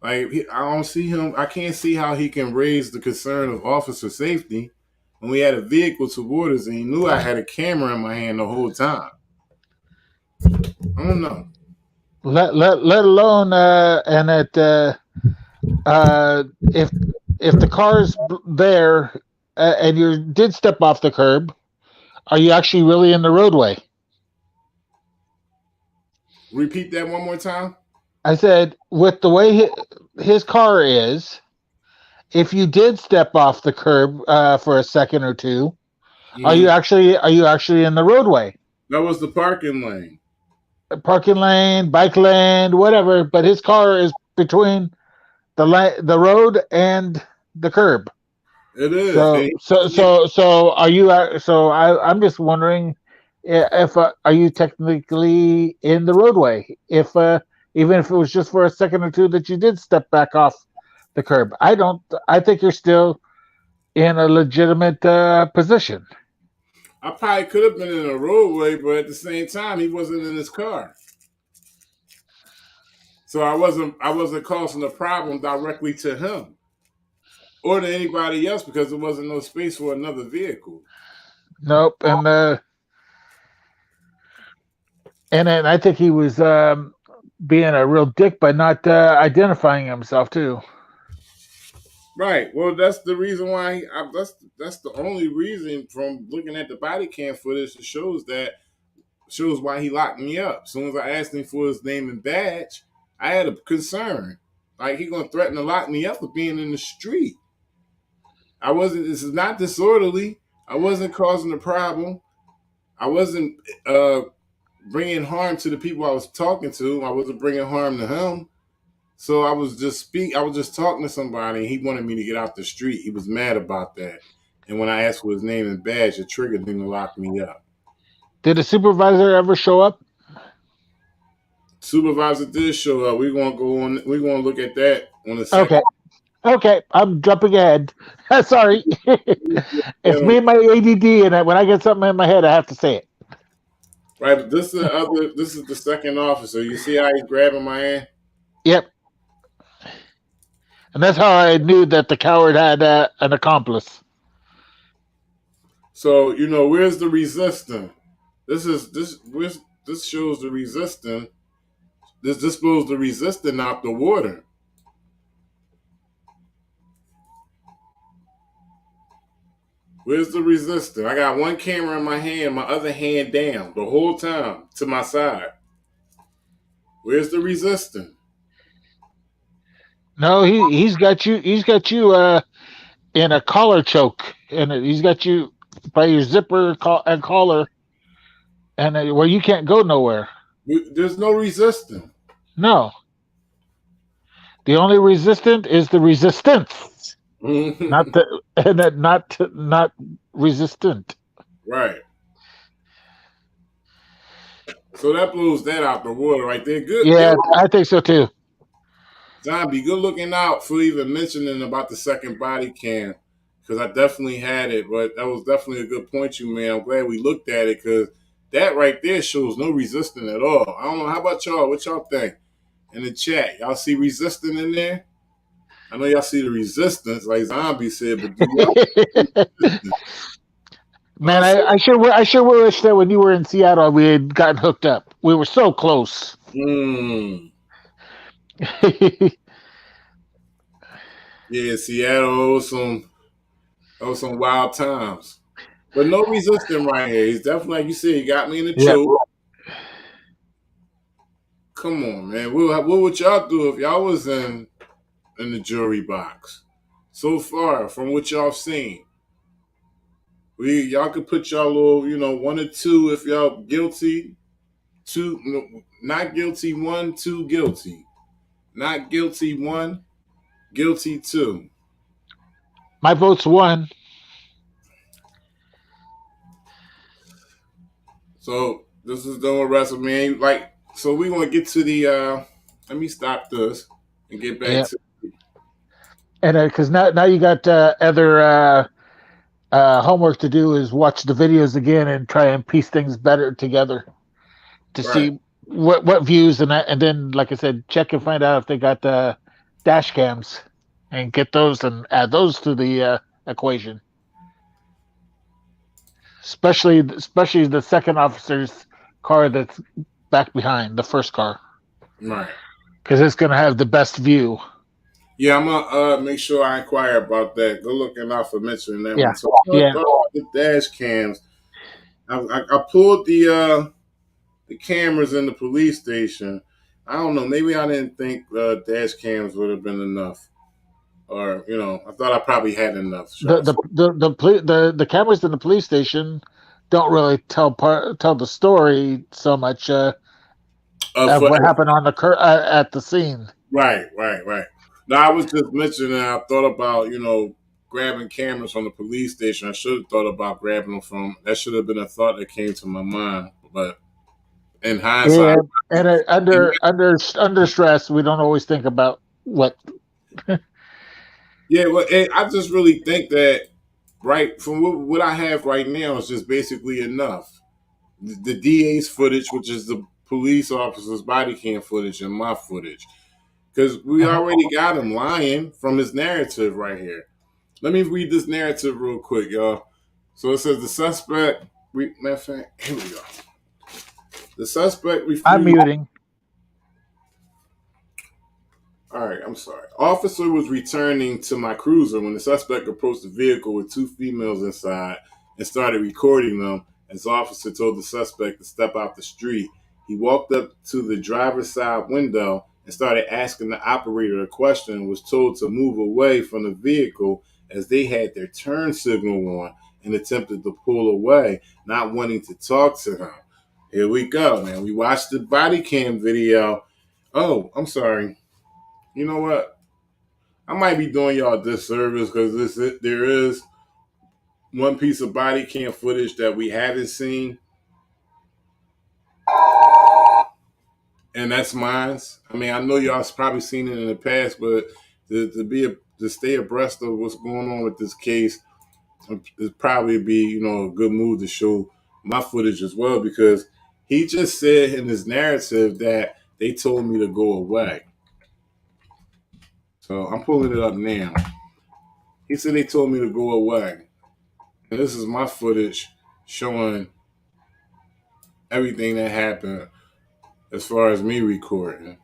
Like I don't see him. I can't see how he can raise the concern of officer safety when we had a vehicle toward us and he knew I had a camera in my hand the whole time. I don't know. Let alone and that if the car's there and you did step off the curb, are you actually really in the roadway? Repeat that one more time. I said, with the way his car is, if you did step off the curb for a second or two, Mm-hmm. are you actually in the roadway? That was the parking lane. Parking lane, bike lane, whatever. But his car is between the road and the curb. It is. So are you? So I'm just wondering if are you technically in the roadway? If even if it was just for a second or two that you did step back off the curb, I don't. I think you're still in a legitimate position. I probably could have been in a roadway, but at the same time, he wasn't in his car, so I wasn't causing the problem directly to him or to anybody else because there wasn't no space for another vehicle. Nope, and then I think he was being a real dick by not identifying himself too. Right. Well, that's the reason why. That's the only reason from looking at the body cam footage that shows why he locked me up. As soon as I asked him for his name and badge, I had a concern. Like he gonna threaten to lock me up for being in the street. I wasn't. This is not disorderly. I wasn't causing a problem. I wasn't bringing harm to the people I was talking to. I wasn't bringing harm to him. So I was just talking to somebody. And he wanted me to get out the street. He was mad about that. And when I asked for his name and badge, it triggered him to lock me up. Did the supervisor ever show up? Supervisor did show up. We're gonna go on. We're gonna look at that on the second. Okay, I'm jumping ahead. Sorry. It's me and my ADD, and when I get something in my head, I have to say it. Right, but this is the other. This is the second officer. You see how he's grabbing my hand? Yep. And that's how I knew that the coward had an accomplice. So where's the resistant? This shows the resistant. This blows the resistant out the water. Where's the resistant? I got one camera in my hand, my other hand down the whole time to my side. Where's the resistant? No, he's got you. He's got you in a collar choke, and he's got you by your zipper and collar, and where you can't go nowhere. There's no resistant. No, the only resistant is the resistance, not the and not resistant. Right. So that blows that out the water right there. Good. Yeah, I think so too. Zombie, good looking out for even mentioning about the second body cam because I definitely had it, but that was definitely a good point you made. I'm glad we looked at it because that right there shows no resistance at all. I don't know. How about y'all? What y'all think in the chat? Y'all see resistance in there? I know y'all see the resistance, like Zombie said, but do y'all resistance? Man, I sure wish that when you were in Seattle, we had gotten hooked up. We were so close. Yeah, Seattle was some wild times. But no resisting right here. He's definitely, like you said, he got me in the Yep. choke. Come on, man. What would y'all do if y'all was in the jury box? So far, from what y'all seen, y'all could put y'all little, 1 or 2 if y'all guilty, 2 no, not guilty, 1, 2 guilty, not guilty 1, guilty 2. My vote's 1. So this is doing WrestleMania. Like, so we gonna get to the. Let me stop this and get back Yep. to. And because now you got other homework to do is watch the videos again and try and piece things better together to Right, see what views and then like I said, check and find out if they got dash cams and get those and add those to the equation. Especially the second officer's car that's back behind the first car right. because it's going to have the best view. Yeah, I'm gonna make sure I inquire about that. Good looking out for mentioning that Yeah, one. So I yeah. thought about the dash cams. I pulled the cameras in the police station. I don't know. Maybe I didn't think dash cams would have been enough, or I thought I probably had enough. Shall The I say? the cameras in the police station don't really tell the story so much of For what happened on the at the scene. right, right, right. No, I was just mentioning. I thought about grabbing cameras from the police station. I should have thought about grabbing them from. That should have been a thought that came to my mind. But in hindsight, Yeah, and under stress, we don't always think about what. yeah. Well, I just really think that right from what I have right now is just basically enough. The DA's footage, which is the police officer's body cam footage, and my footage, because we Uh-huh. already got him lying from his narrative right here. Let me read this narrative real quick, y'all. So it says the suspect. Matter of fact, here we go. The suspect I'm refused. muting. All right, I'm sorry. Officer was returning to my cruiser when the suspect approached the vehicle with 2 females inside and started recording them. As the officer told the suspect to step out the street, he walked up to the driver's side window and started asking the operator a question and was told to move away from the vehicle as they had their turn signal on and attempted to pull away, not wanting to talk to him. Here we go, man. We watched the body cam video. Oh, I'm sorry. You know what? I might be doing y'all a disservice because there is one piece of body cam footage that we haven't seen, and that's mine. I mean, I know y'all probably seen it in the past, but to stay abreast of what's going on with this case, it'd probably be a good move to show my footage as well because he just said in his narrative that they told me to go away. So I'm pulling it up now. He said they told me to go away. And this is my footage showing everything that happened as far as me recording.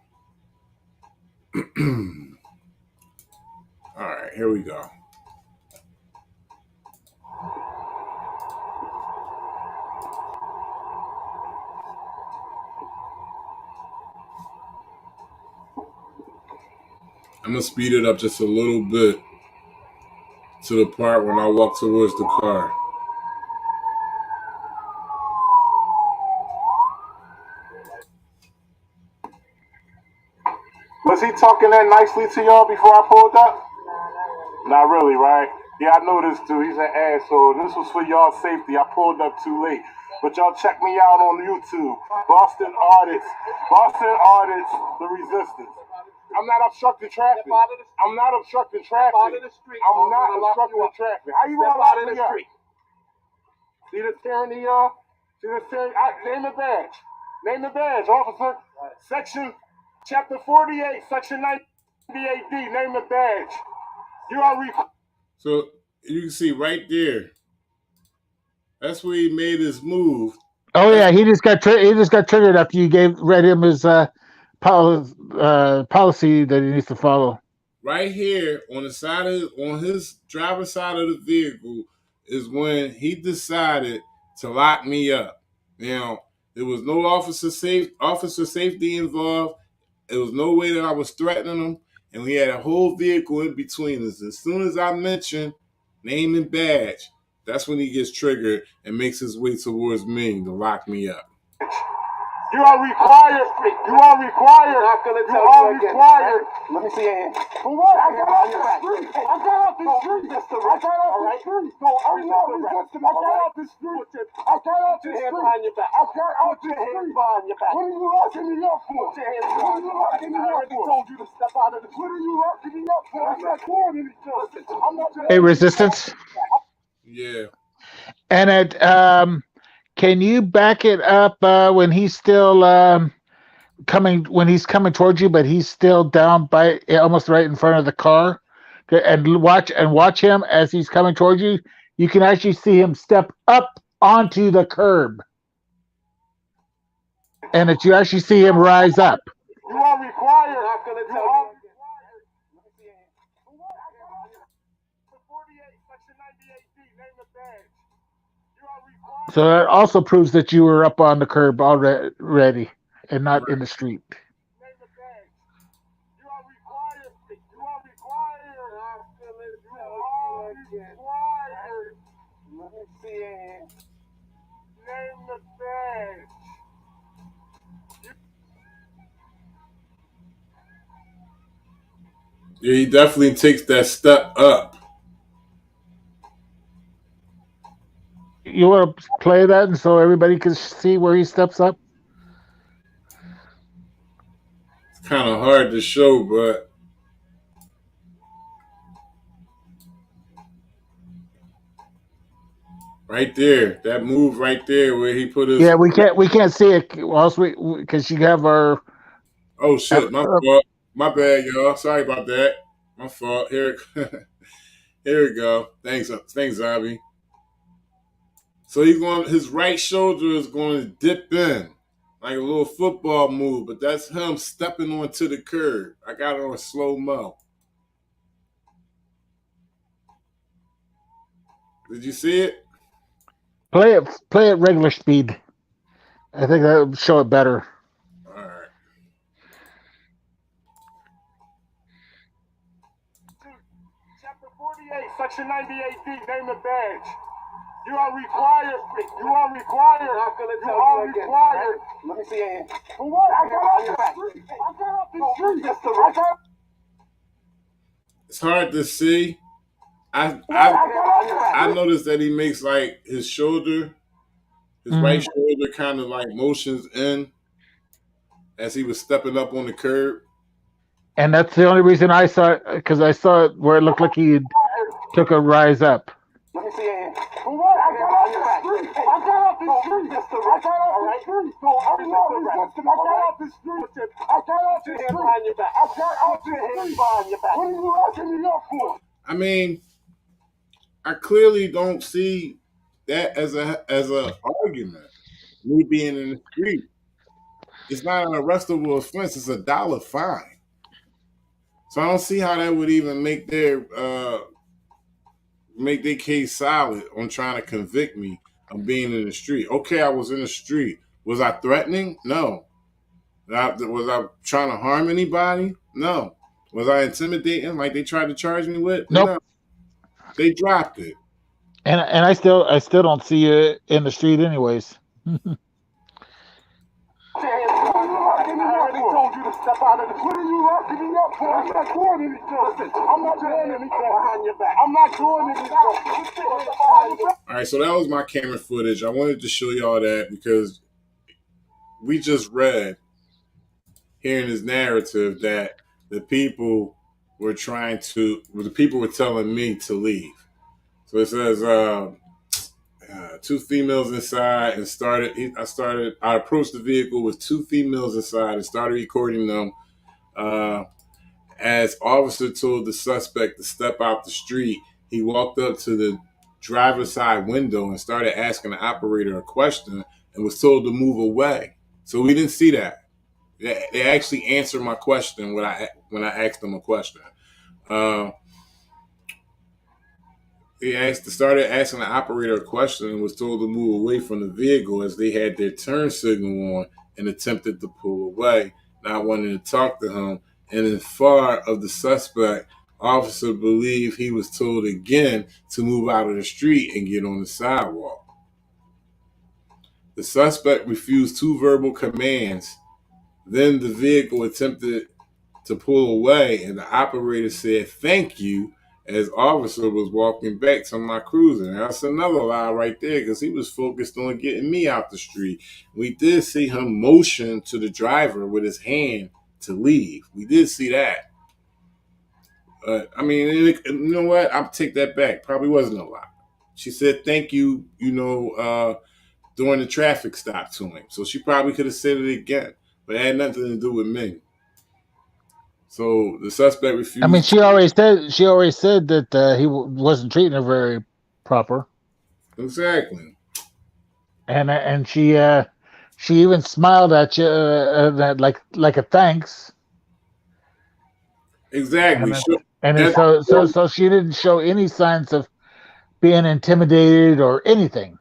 All right, here we go. I'm gonna speed it up just a little bit to the part when I walk towards the car. Was he talking that nicely to y'all before I pulled up? Not really, right? Yeah, I noticed too. He's an asshole. This was for y'all safety. I pulled up too late. But y'all check me out on YouTube. Boston Artists. Boston Artists, The Resistance. I'm not obstructing traffic. I'm not obstructing traffic. I'm not obstructing traffic. How you gonna lock me up? See this tyranny, y'all? See this tyranny? Name the badge. Name the badge, officer. Section, chapter 48, section 9. DAD, name the badge. You are required. So you can see right there. That's where he made his move. Oh That's yeah, he just got triggered after you read him his policy that he needs to follow. right here on the side of on his driver's side of the vehicle is when he decided to lock me up. Now there was no officer safety involved. There was no way that I was threatening him, and we had a whole vehicle in between us. As soon as I mentioned name and badge, that's when he gets triggered and makes his way towards me to lock me up. You are required. You are required. I'm not gonna tell you again. Required. Let me see your hand. For what? I got off the street. I got off the street. I got off the street. I'm not resisting. I got off the street. I got off the street. Behind your back. I got off the street. Behind your back. What are you locking me up for? Put your hands behind. What are you locking me up for? I told you to step out of the. What are you locking me up for? I'm not doing anything. I'm not. Hey, resistance. Yeah. And can you back it up when he's still coming towards you, but he's still down by almost right in front of the car, and watch him as he's coming towards you. You can actually see him step up onto the curb, and that you actually see him rise up. You are required. I'm not gonna tell you. So that also proves that you were up on the curb already and not in the street. You are required. You are required. Let me see it. Name the badge. Yeah, he definitely takes that step up. You want to play that and so everybody can see where he steps up? It's kind of hard to show, but right there, that move right there where he put his. Yeah, we can't see it because you have our. Oh shit, my fault. My bad, y'all. Sorry about that. My fault. Here we go. Thanks, Zombie. So his right shoulder is going to dip in like a little football move, but that's him stepping onto the curb. I got it on slow mo. Did you see it? Play it regular speed. I think that would show it better. All right. Chapter 48, Section 98D, name the badge. You are required. You are required. I'm not gonna tell you again. Required. Let me see your hand. For what? I got off the street. I got off the street. It's hard to see. I noticed that he makes like his shoulder, his right shoulder kind of like motions in as he was stepping up on the curb. And that's the only reason I saw it, because I saw it where it looked like he took a rise up. Let me see your hand. For what? I got off the street. I got off the street. I got off the street. I'm not resisting. I got off the street. I got off the street. Behind your back. I got off the street. Behind your back. What are you locking me up for? I mean, I clearly don't see that as a argument. Me being in the street, it's not an arrestable offense. It's $1 fine. So I don't see how that would even make their case solid on trying to convict me of being in the street. Okay, I was in the street. Was I threatening? No. Was I trying to harm anybody? No. Was I intimidating like they tried to charge me with? Nope. No. They dropped it. And I still don't see you in the street anyways. I already told you to step out of the. What are you locking me up for? I'm not doing anything. I'm not doing anything behind your back. I'm not doing anything. All right, so that was my camera footage. I wanted to show y'all that because we just read here in his narrative that the people were telling me to leave. So it says two females inside and I approached the vehicle with two females inside and started recording them. As officer told the suspect to step out the street, he walked up to the driver's side window and started asking the operator a question and was told to move away. So we didn't see that. They actually answered my question when I asked them a question. Uh, started asking the operator a question and was told to move away from the vehicle as they had their turn signal on and attempted to pull away, not wanting to talk to him. And in far of the suspect, officer believed he was told again to move out of the street and get on the sidewalk. The suspect refused two verbal commands. Then the vehicle attempted to pull away, and the operator said, "Thank you," as officer was walking back to my cruiser. And that's another lie right there because he was focused on getting me out the street. We did see him motion to the driver with his hand to leave. We did see that. I mean, you know what? I'll take that back. Probably wasn't a lie. She said, "Thank you," during the traffic stop to him. So she probably could have said it again, but it had nothing to do with me. So the suspect refused. I mean, she always said that he wasn't treating her very proper, Exactly. and she even smiled at you that like a thanks. Exactly. So she didn't show any signs of being intimidated or anything.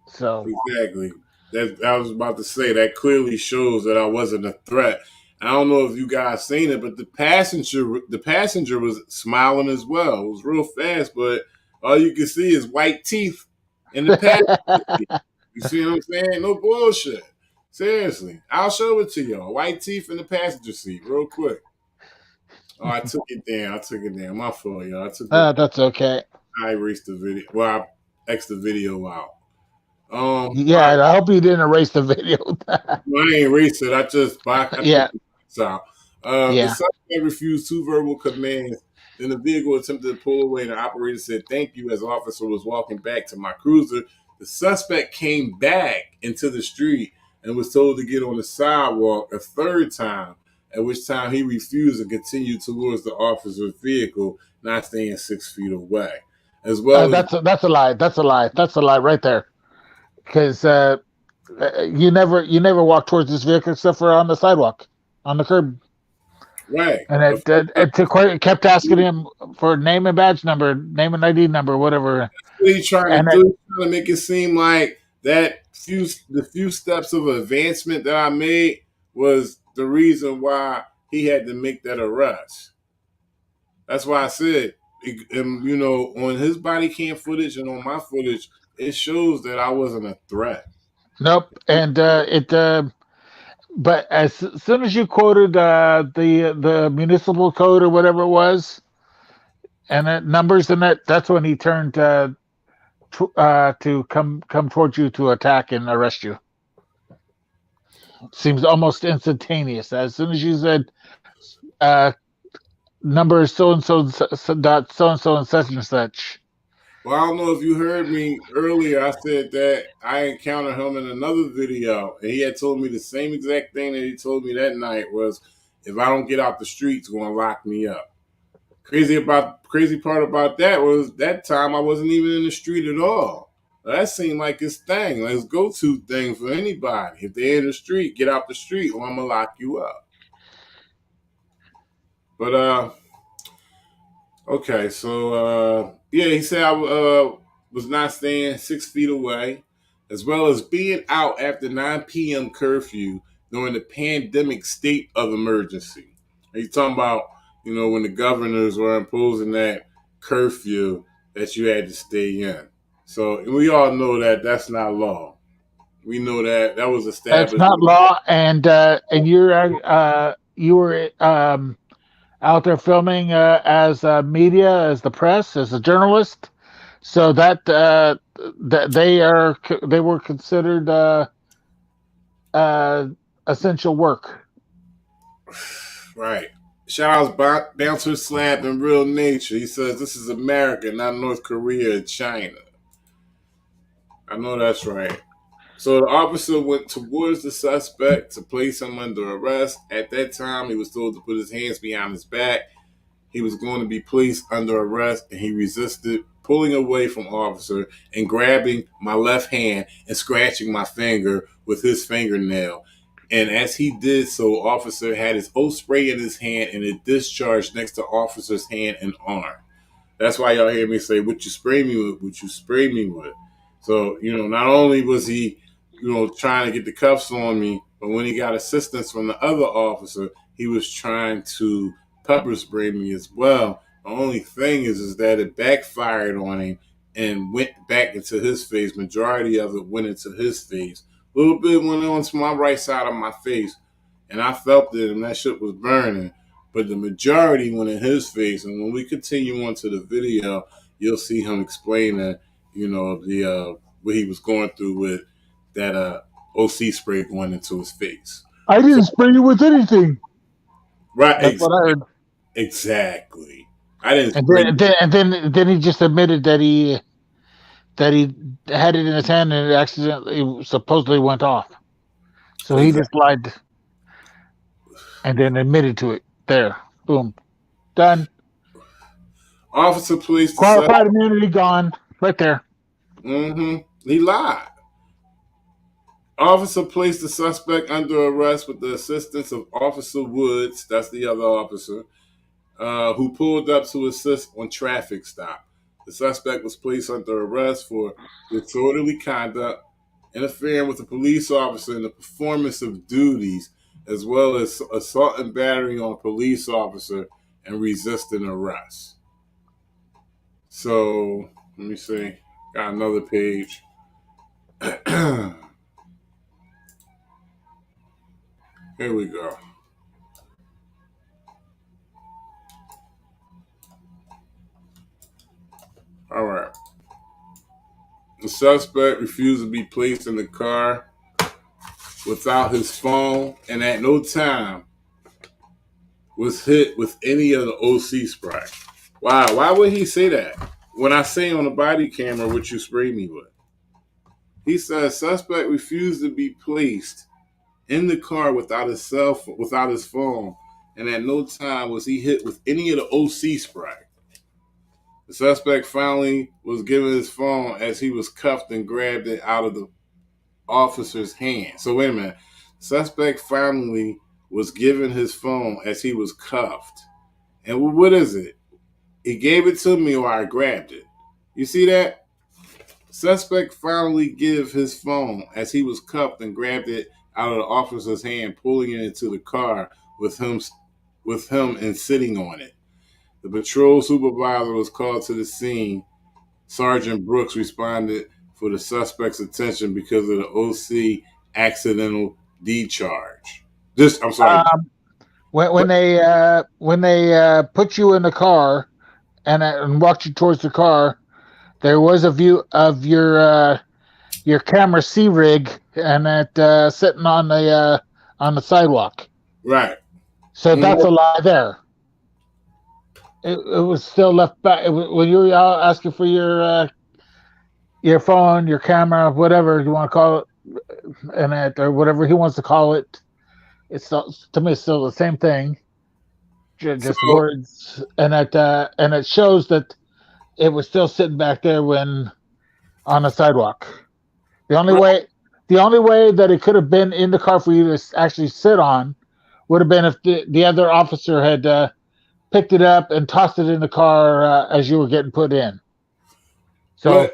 So Exactly. That I was about to say that clearly shows that I wasn't a threat. I don't know if you guys seen it, but the passenger was smiling as well. It was real fast, but all you can see is white teeth in the passenger seat. You see what I'm saying? No bullshit. Seriously. I'll show it to y'all. White teeth in the passenger seat, real quick. Oh, I took it down. My fault, y'all. That's okay. I erased the video. Well, I X'd the video out. Yeah, Right. I hope you didn't erase the video. Well, I ain't erased it. I took Yeah. the out. The Yeah. suspect refused two verbal commands. Then the vehicle attempted to pull away, and the operator said, "Thank you," as the officer was walking back to my cruiser. The suspect came back into the street and was told to get on the sidewalk a third time, at which time he refused and continued towards the officer's vehicle, not staying 6 feet away. As well as That's a lie. That's a lie. That's a lie right there. Because you never walk towards this vehicle except for on the sidewalk, on the curb. right. And it kept asking him for name and badge number, name and ID number, whatever. What he's trying to And do, he's trying to make it seem like the few steps of advancement that I made was the reason why he had to make that arrest. That's why I said, on his body cam footage and on my footage, it shows that I wasn't a threat. nope. And but as soon as you quoted the municipal code or whatever it was, and the numbers in it, that's when he turned to come towards you to attack and arrest you. Seems almost instantaneous. As soon as you said number so and so dot so and such and such. Well, I don't know if you heard me earlier. I said that I encountered him in another video, and he had told me the same exact thing that he told me that night was, if I don't get out the streets, going to lock me up. Crazy part about that was that time I wasn't even in the street at all. That seemed like his thing, like his go-to thing for anybody. If they're in the street, get out the street, or I'm gonna lock you up. But okay, so yeah, he said I was not staying 6 feet away, as well as being out after 9 p.m. curfew during the pandemic state of emergency. He's talking about, when the governors were imposing that curfew that you had to stay in. So we all know that that's not law. We know that was That's established. not law, and you were out there filming as media, as the press, as a journalist, so that they were considered essential work. Right. Charles Bouncer Slab in Real Nature. He says this is America, not North Korea or China. I know that's right. So the officer went towards the suspect to place him under arrest. At that time, he was told to put his hands behind his back he was going to be placed under arrest, and he resisted pulling away from officer and grabbing my left hand and scratching my finger with his fingernail. And as he did so, officer had his O spray in his hand and it discharged next to officer's hand and arm. That's why y'all hear me say, "What you spray me with? What you spray me with?" So not only was he, trying to get the cuffs on me, but when he got assistance from the other officer, he was trying to pepper spray me as well. The only thing is that it backfired on him and went back into his face. Majority of it went into his face. A little bit went onto my right side of my face, and I felt it, and that shit was burning. But the majority went in his face. And when we continue on to the video, you'll see him explaining, the what he was going through with that OC spray going into his face. I didn't spray you with anything. Right. That's what I heard. Exactly. I didn't And spray. then he just admitted that he had it in his hand and it accidentally supposedly went off. So he just lied and then admitted to it. There. Boom. Done. Officer placed the Qualified immunity gone. Right there. He lied. Officer placed the suspect under arrest with the assistance of Officer Woods, that's the other officer, who pulled up to assist on traffic stop. The suspect was placed under arrest for disorderly conduct, interfering with a police officer in the performance of duties, as well as assault and battery on a police officer and resisting arrest. So, let me see. Got another page. Here we go. All right. The suspect refused to be placed in the car without his phone and at no time was hit with any of the OC spray. Wow, why would he say that? When I say on the body camera what you spray me with. He says suspect refused to be placed in the car without his phone, and at no time was he hit with any of the OC spray. The suspect finally was given his phone as he was cuffed and grabbed it out of the officer's hand. So wait a minute. Suspect finally was given his phone as he was cuffed. And what is it? He gave it to me or I grabbed it. You see that? Suspect finally gave his phone as he was cuffed and grabbed it out of the officer's hand, pulling it into the car with him and sitting on it. The patrol supervisor was called to the scene. Sergeant Brooks responded for the suspect's attention because of the OC accidental discharge. I'm sorry. When they put you in the car and walked you towards the car, there was a view of your camera C rig and that sitting on the sidewalk. Right. So that's a lie there. It was still left back when you were asking for your phone, your camera, whatever you want to call it, and that or whatever he wants to call it. It's still, to me, it's still the same thing, just words, and it shows that it was still sitting back there when on the sidewalk. The only way that it could have been in the car for you to actually sit on would have been if the other officer had picked it up and tossed it in the car as you were getting put in. So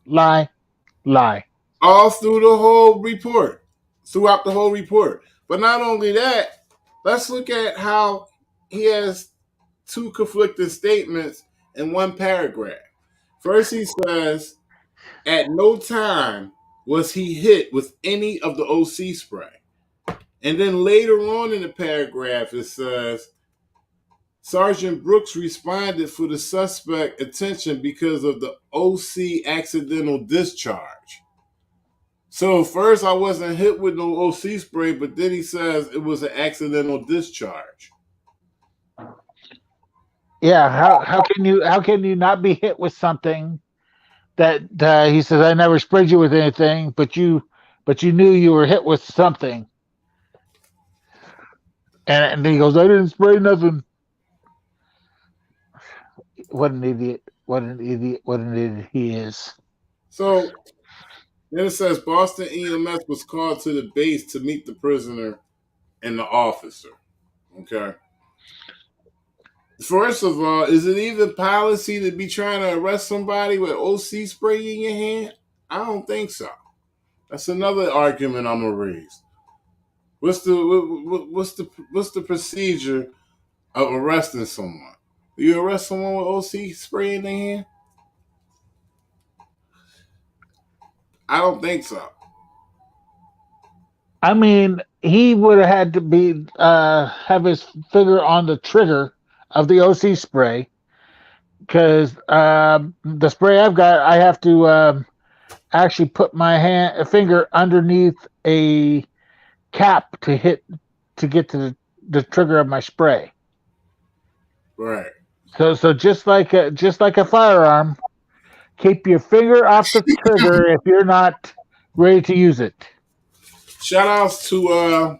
lie. All through the whole report, throughout the whole report. But not only that, let's look at how he has two conflicting statements in one paragraph. First, he says, at no time was he hit with any of the OC spray. And then later on in the paragraph, it says, Sergeant Brooks responded for the suspect attention because of the OC accidental discharge. So first I wasn't hit with no OC spray, but then he says it was an accidental discharge. Yeah, how can you not be hit with something that he says I never sprayed you with anything, but you knew you were hit with something, and he goes I didn't spray nothing. What an idiot! What an idiot! What an idiot he is. So then it says Boston EMS was called to the base to meet the prisoner and the officer. Okay. First of all, is it even policy to be trying to arrest somebody with OC spray in your hand? I don't think so. That's another argument I'm gonna raise. What's the procedure of arresting someone? Do you arrest someone with OC spray in their hand? I don't think so. I mean, he would have had to be have his finger on the trigger of the OC spray because the spray I've got, I have to actually put my finger underneath a cap to get to the trigger of my spray. Right. So just like a firearm, keep your finger off the trigger if you're not ready to use it. Shout outs to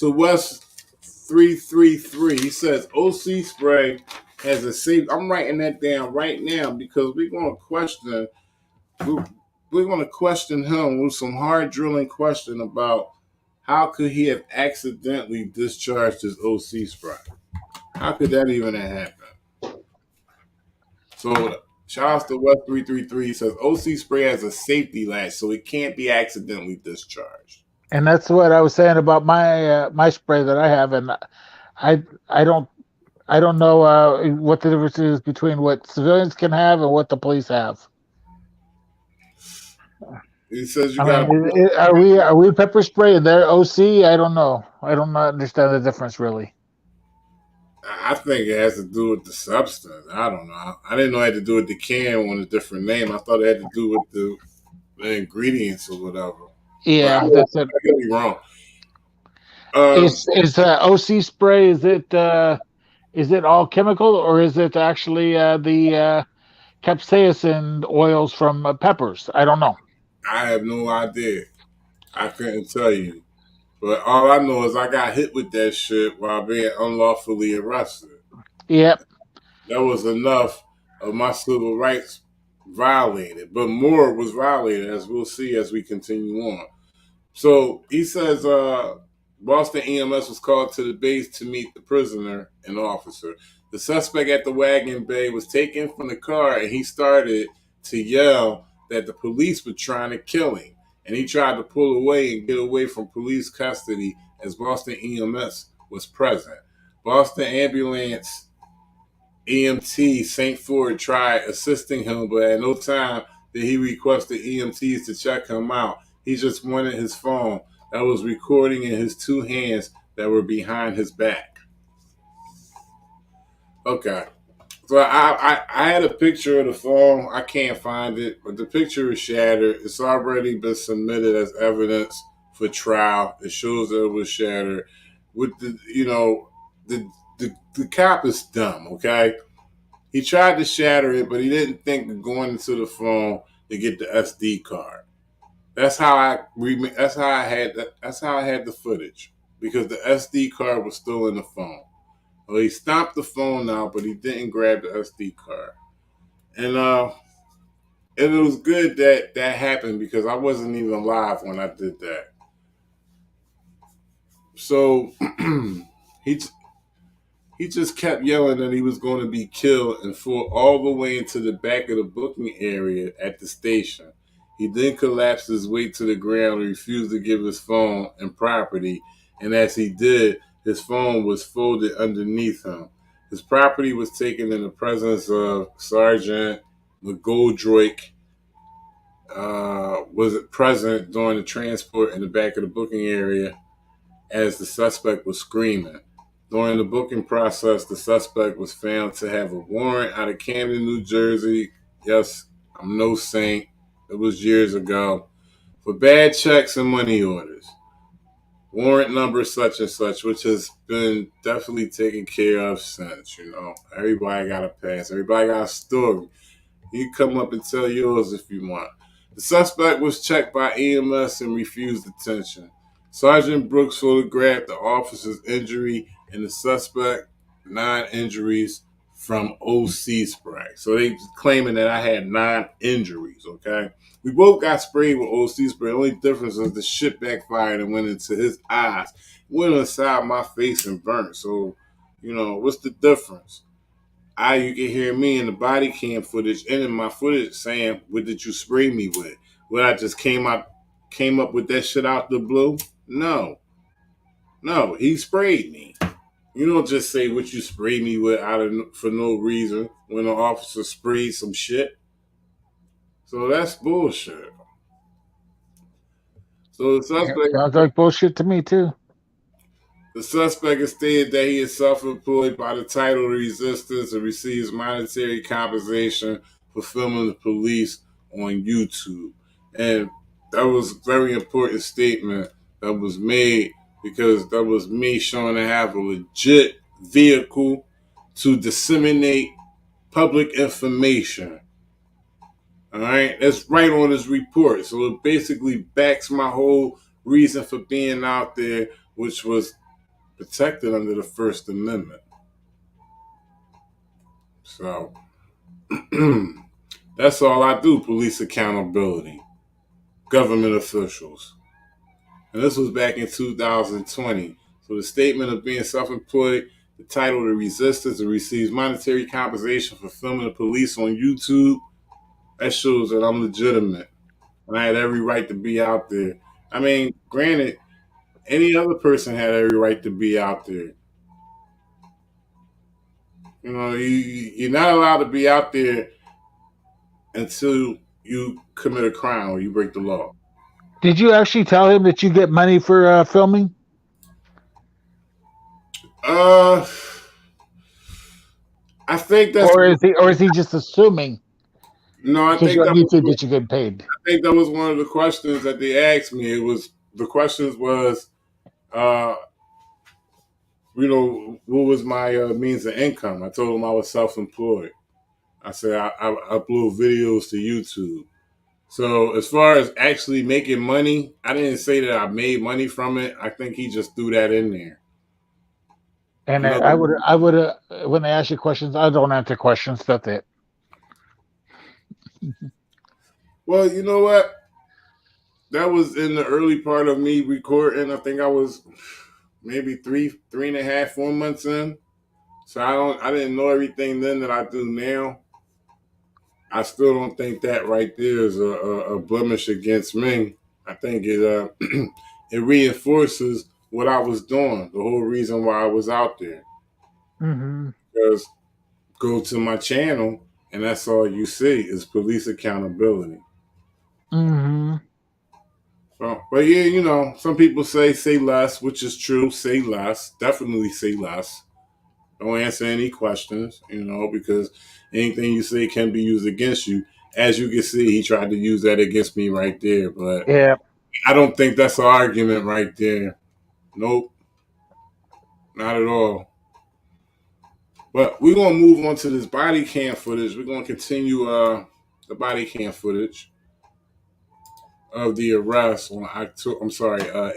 West 333. He says OC spray has a safe. I'm writing that down right now because we're gonna question him with some hard drilling question about how could he have accidentally discharged his OC spray? How could that even have happened? So shout out to West 333. He says OC spray has a safety latch, so it can't be accidentally discharged. And that's what I was saying about my spray that I have, and I I don't I don't know what the difference is between what civilians can have and what the police have. He says you I got mean, to. are we pepper spray and they're OC? I don't know. I don't understand the difference really. I think it has to do with the substance. I don't know. I didn't know it had to do with the can on a different name. I thought it had to do with the ingredients or whatever. But Yeah, that's it. I could be wrong. Um, Is OC spray? Is it all chemical or is it actually the capsaicin oils from peppers? I don't know. I have no idea. I couldn't tell you. But all I know is I got hit with that shit while being unlawfully arrested. Yep. That was enough of my civil rights violated. But more was violated, as we'll see as we continue on. So he says Boston EMS was called to the base to meet the prisoner and officer. The suspect at the wagon bay was taken from the car and he started to yell that the police were trying to kill him. And he tried to pull away and get away from police custody as Boston EMS was present. Boston Ambulance EMT St. Ford tried assisting him, but at no time did he request the EMTs to check him out. He just wanted his phone that was recording in his two hands that were behind his back. Okay. So I had a picture of the phone. I can't find it, but the picture is shattered. It's already been submitted as evidence for trial. It shows that it was shattered. With the cop is dumb, okay? He tried to shatter it, but he didn't think of going into the phone to get the SD card. That's how I had the footage because the SD card was still in the phone. Well, he stomped the phone out, but he didn't grab the SD card. And it was good that that happened because I wasn't even alive when I did that. So he he just kept yelling that he was going to be killed and fought all the way into the back of the booking area at the station. He then collapsed his weight to the ground and refused to give his phone and property. And as he did, his phone was folded underneath him. His property was taken in the presence of Sergeant McGoldrick. Was present during the transport in the back of the booking area as the suspect was screaming. During the booking process, the suspect was found to have a warrant out of Camden, New Jersey. Yes, I'm no saint. It was years ago. For bad checks and money orders. Warrant number such and such, which has been definitely taken care of since, Everybody got a pass. Everybody got a story. You can come up and tell yours if you want. The suspect was checked by EMS and refused attention. Sergeant Brooks photographed the officer's injury and the suspect 9 injuries from OC spray. So they claiming that I had 9 injuries, okay? We both got sprayed with OC spray. The only difference is the shit backfired and went into his eyes, went inside my face and burnt. So, what's the difference? You can hear me in the body cam footage and in my footage saying, "What did you spray me with?" What I just came up with that shit out the blue? No, he sprayed me. You don't just say what you sprayed me with for no reason when the officer sprayed some shit. So that's bullshit. So Sounds like bullshit to me too. the suspect has stated that he is self-employed by the title of resistance and receives monetary compensation for filming the police on YouTube. And that was a very important statement that was made because that was me showing to have a legit vehicle to disseminate public information. All right, that's right on his report. So it basically backs my whole reason for being out there, which was protected under the First Amendment. So that's all I do, police accountability, government officials. And this was back in 2020. So the statement of being self-employed, the title of resistance, and receives monetary compensation for filming the police on YouTube, that shows that I'm legitimate. And I had every right to be out there. I mean, granted, any other person had every right to be out there. You're not allowed to be out there until you commit a crime or you break the law. Did you actually tell him that you get money for filming? I think that's Or is he just assuming no. because you're on YouTube that you get paid? I think that was one of the questions that they asked me. It was the questions was, what was my means of income? I told them I was self-employed. I said I upload videos to YouTube. So as far as actually making money, I didn't say that I made money from it. I think he just threw that in there. And I would when they ask you questions, I don't answer questions. That's it. Well, you know what? That was in the early part of me recording. I think I was maybe 3.5, 4 months in. So I didn't know everything then that I do now. I still don't think that right there is a blemish against me. I think it it reinforces what I was doing, the whole reason why I was out there. Mm-hmm. Because go to my channel and that's all you see is police accountability. Mm-hmm. So, but yeah, some people say less, which is true. Say less. Definitely say less. Don't answer any questions, because anything you say can be used against you. As you can see, he tried to use that against me right there, but Yeah. I don't think that's an argument right there. Nope, not at all. But we're gonna move on to this body cam footage. We're gonna continue the body cam footage of the arrest on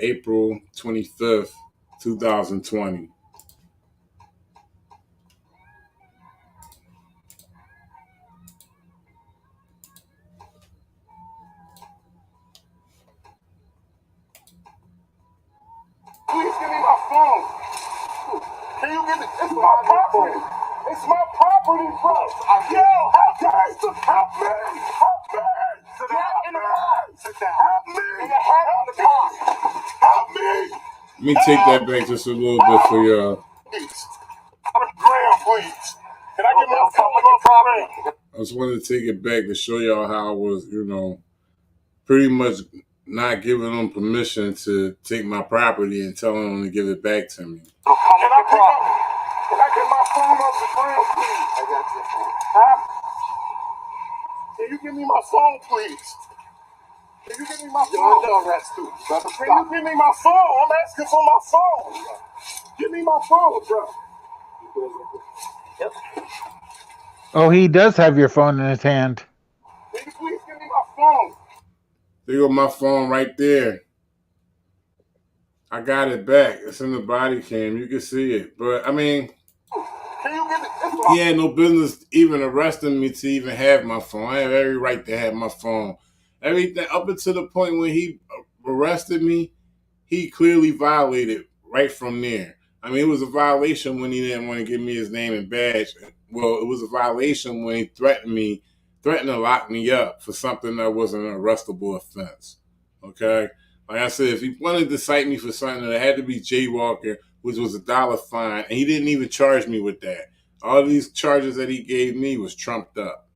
April 25th, 2020. Please give me my phone. Can you give it? It's my property. It's my property, bro. Yo, help me. Help me. Help me. Get in the car. Sit down. Help me. Get your head on the car. Help me. Let me take that back just a little bit for y'all. Please. Please. Can I get my phone with your property? I just wanted to take it back to show y'all how I was, pretty much not giving them permission to take my property and telling them to give it back to me. Can I get my phone off the ground, please? I got your phone. Huh? Can you give me my phone, please? Can you give me my phone? You're under arrest, too. Can you give me my phone? I'm asking for my phone. Give me my phone, bro. Yep. Oh, he does have your phone in his hand. Can you please give me my phone? There go my phone right there. I got it back. It's in the body cam. You can see it. But, I mean... Can you give it? It's He had no business even arresting me to even have my phone. I have every right to have my phone. Everything up until the point when he arrested me, he clearly violated right from there. I mean, it was a violation when he didn't want to give me his name and badge. Well, it was a violation when he threatened to lock me up for something that wasn't an arrestable offense. Okay? Like I said, if he wanted to cite me for something that had to be jaywalking, which was $1 fine, and he didn't even charge me with that. All these charges that he gave me was trumped up.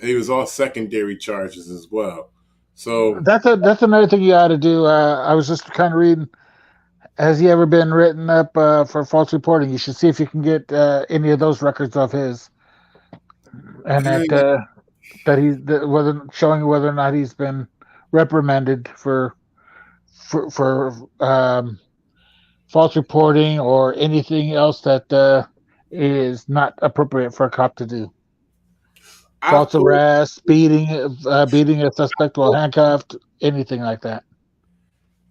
It was all secondary charges as well. So That's another thing you ought to do. I was just kind of reading. Has he ever been written up for false reporting? You should see if you can get any of those records of his, and whether showing whether or not he's been reprimanded for false reporting or anything else that is not appropriate for a cop to do. I've False pulled, arrest, beating a suspect while handcuffed, anything like that.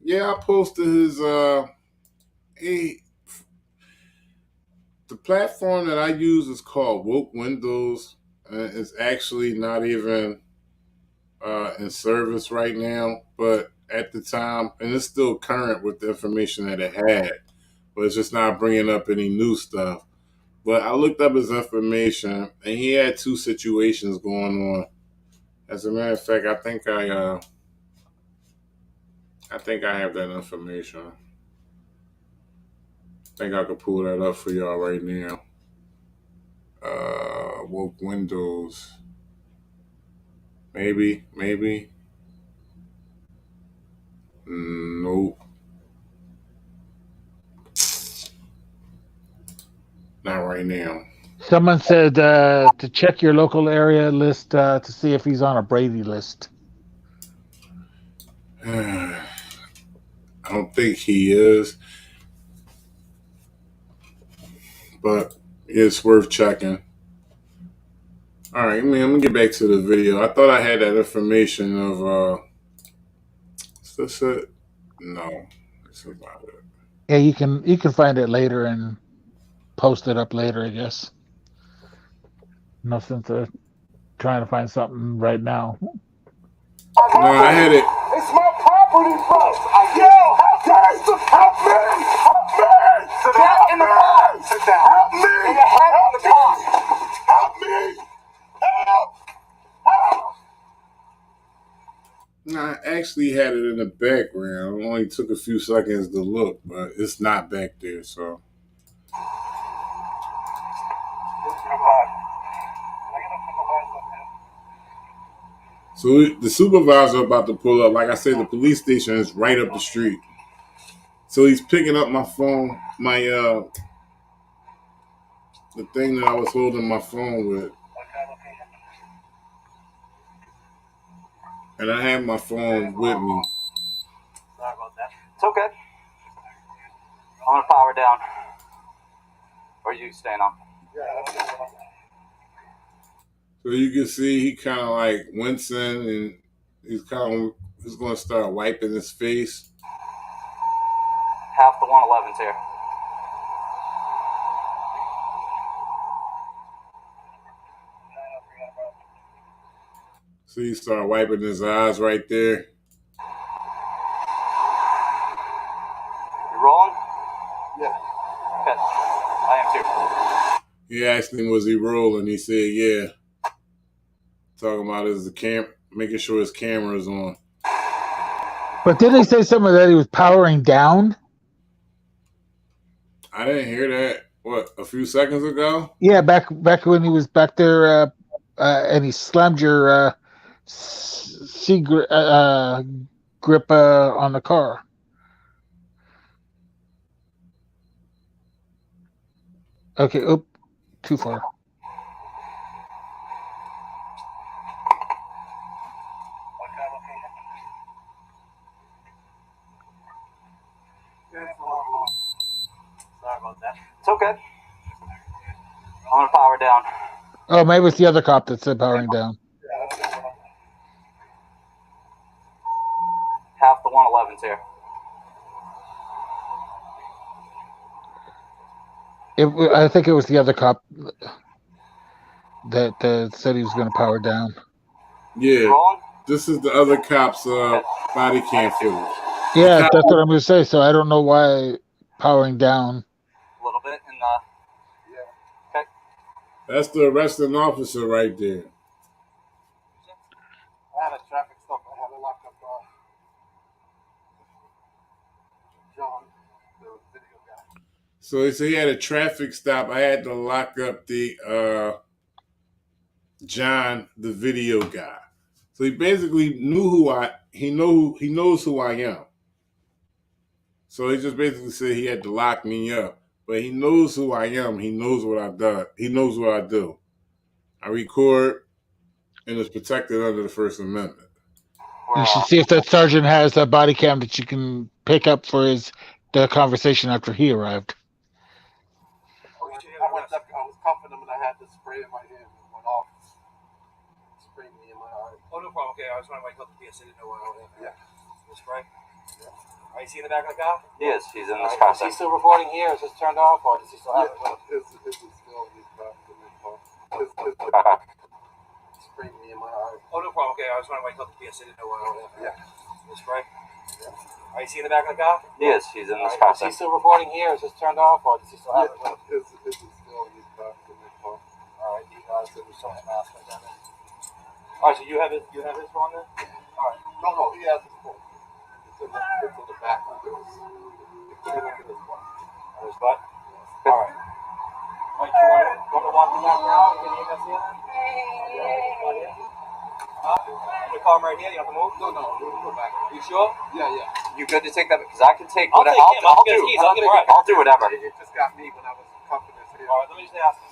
yeah, I posted his he, the platform that I use is called Woke Windows. It's actually not even in service right now, but at the time, and it's still current with the information that it had, but it's just not bringing up any new stuff. But I looked up his information, and he had two situations going on. As a matter of fact, I think I have that information. I think I could pull that up for y'all right now. Woke Windows. Maybe. Nope. Not right now. Someone said to check your local area list to see if he's on a Brady list. I don't think he is, but it's worth checking. All right, man, I'm gonna get back to the video. I thought I had that information of is this it? No, this is not it. Yeah, you can find it later and post it up later, I guess. No sense of trying to find something right now. No, I had it. It's my property, bro. Yo, guys, help me! Help me! Get in the car! Sit down. Help me! Get your head on the car! Help me! Help! Help! No, I actually had it in the background. It only took a few seconds to look, but it's not back there. So the supervisor about to pull up. Like I said, the police station is right up the street. So he's picking up my phone, the thing that I was holding my phone with, and I have my phone with me. Sorry about that. It's okay. I'm gonna power down. Or you staying on? So you can see he kind of like wincing, and he's going to start wiping his face. Half the 111's here. So he start wiping his eyes right there. You rolling? Yeah. Okay. I am too. He asked him, was he rolling? He said, yeah. Talking about making sure his camera is on. But didn't he say something that he was powering down? I didn't hear that. What, a few seconds ago? Yeah, back when he was back there, and he slammed your grip on the car. Okay, too far. Sorry about that. It's okay. I'm gonna power down. Oh, maybe it's the other cop that said powering down. Half the 111's here. I think it was the other cop that said he was going to power down. Yeah, Rolling? this is the other cop's body cam footage. Yeah, that's what I'm going to say. So I don't know why powering down. A little bit. And, Yeah. okay. That's the arresting officer right there. I had a traffic stop. I had to lock up John, the video guy. So he said he had a traffic stop. I had to lock up the John, the video guy. So he basically knew he knows who I am. So he just basically said he had to lock me up. But he knows who I am. He knows what I've done. He knows what I do. I record and it's protected under the First Amendment. You should see if that sergeant has a body cam that you can pick up for the conversation after he arrived. I was cuffing him and I had the spray in my hand and went off. Sprayed me in my eye. Oh, no problem. Okay, I was wondering why I called the PS. I didn't know why I would have. Yeah. The spray? Yeah. Are you seeing the back of the cop? Yes, he's in this car. Is he still recording here? Is this turned off or does he still have it? It's still in his car. Sprayed me in my eye. Oh, no problem. Okay, I was wondering why I called the PS. I didn't know why I would have. Yeah. The spray? Yeah. Are you seeing the back of the cop? Yes, he's in this car. Is he still recording here? Is this turned off or does he still have it? It's still in his car. Alright, you guys did so much mask like that. Alright, so you have his phone then? Alright. No, he has his phone. It's in the back of his. It's in his butt. On his butt? Alright. Alright, you want to walk me back now? Can you guys see that? The car right here, you have to move? No, we'll go back. You sure? Yeah. You good to take that? Because I can take I'll whatever. take him. I'll get his keys. I'll get him right. I'll do whatever. It just got me when I was cuffing his head. Alright, let me just ask him.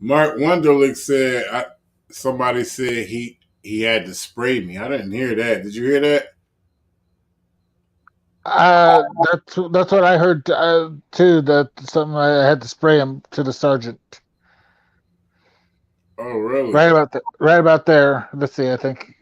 Mark Wunderlich said somebody said he had to spray me. I didn't hear that. Did you hear that? That's what I heard too. That something I had to spray him to the sergeant. Oh, really? Right about there. Let's see. I think.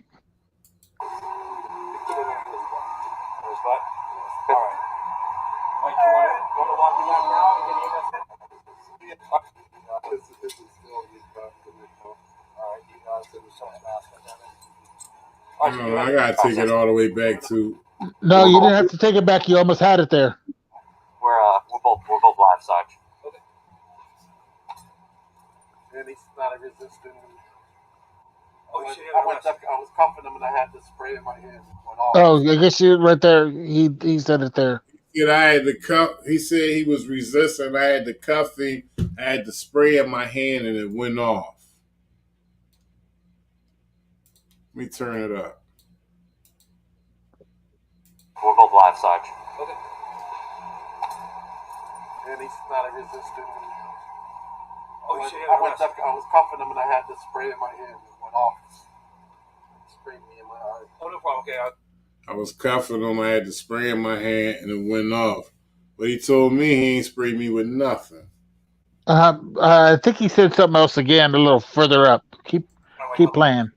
I gotta take it all the way back to. No, you didn't have to take it back. You almost had it there. We're both live, Sarge. And he's not resisting. I was cuffing him and I had the spray in my hand. Went off. Oh, I guess you right there. He said it there. I had the cuff. He said he was resisting. I had the cuffing. I had the spray in my hand and it went off. Let me turn it up. We're both live, Sarge. Okay. And he's not resisting. I was cuffing him and I had the spray in my hand and went off. Sprayed me in my eye. Oh, no problem. Okay. I was cuffing him. I had the spray in my hand and it went off. But he told me he ain't sprayed me with nothing. I think he said something else again a little further up. Keep playing.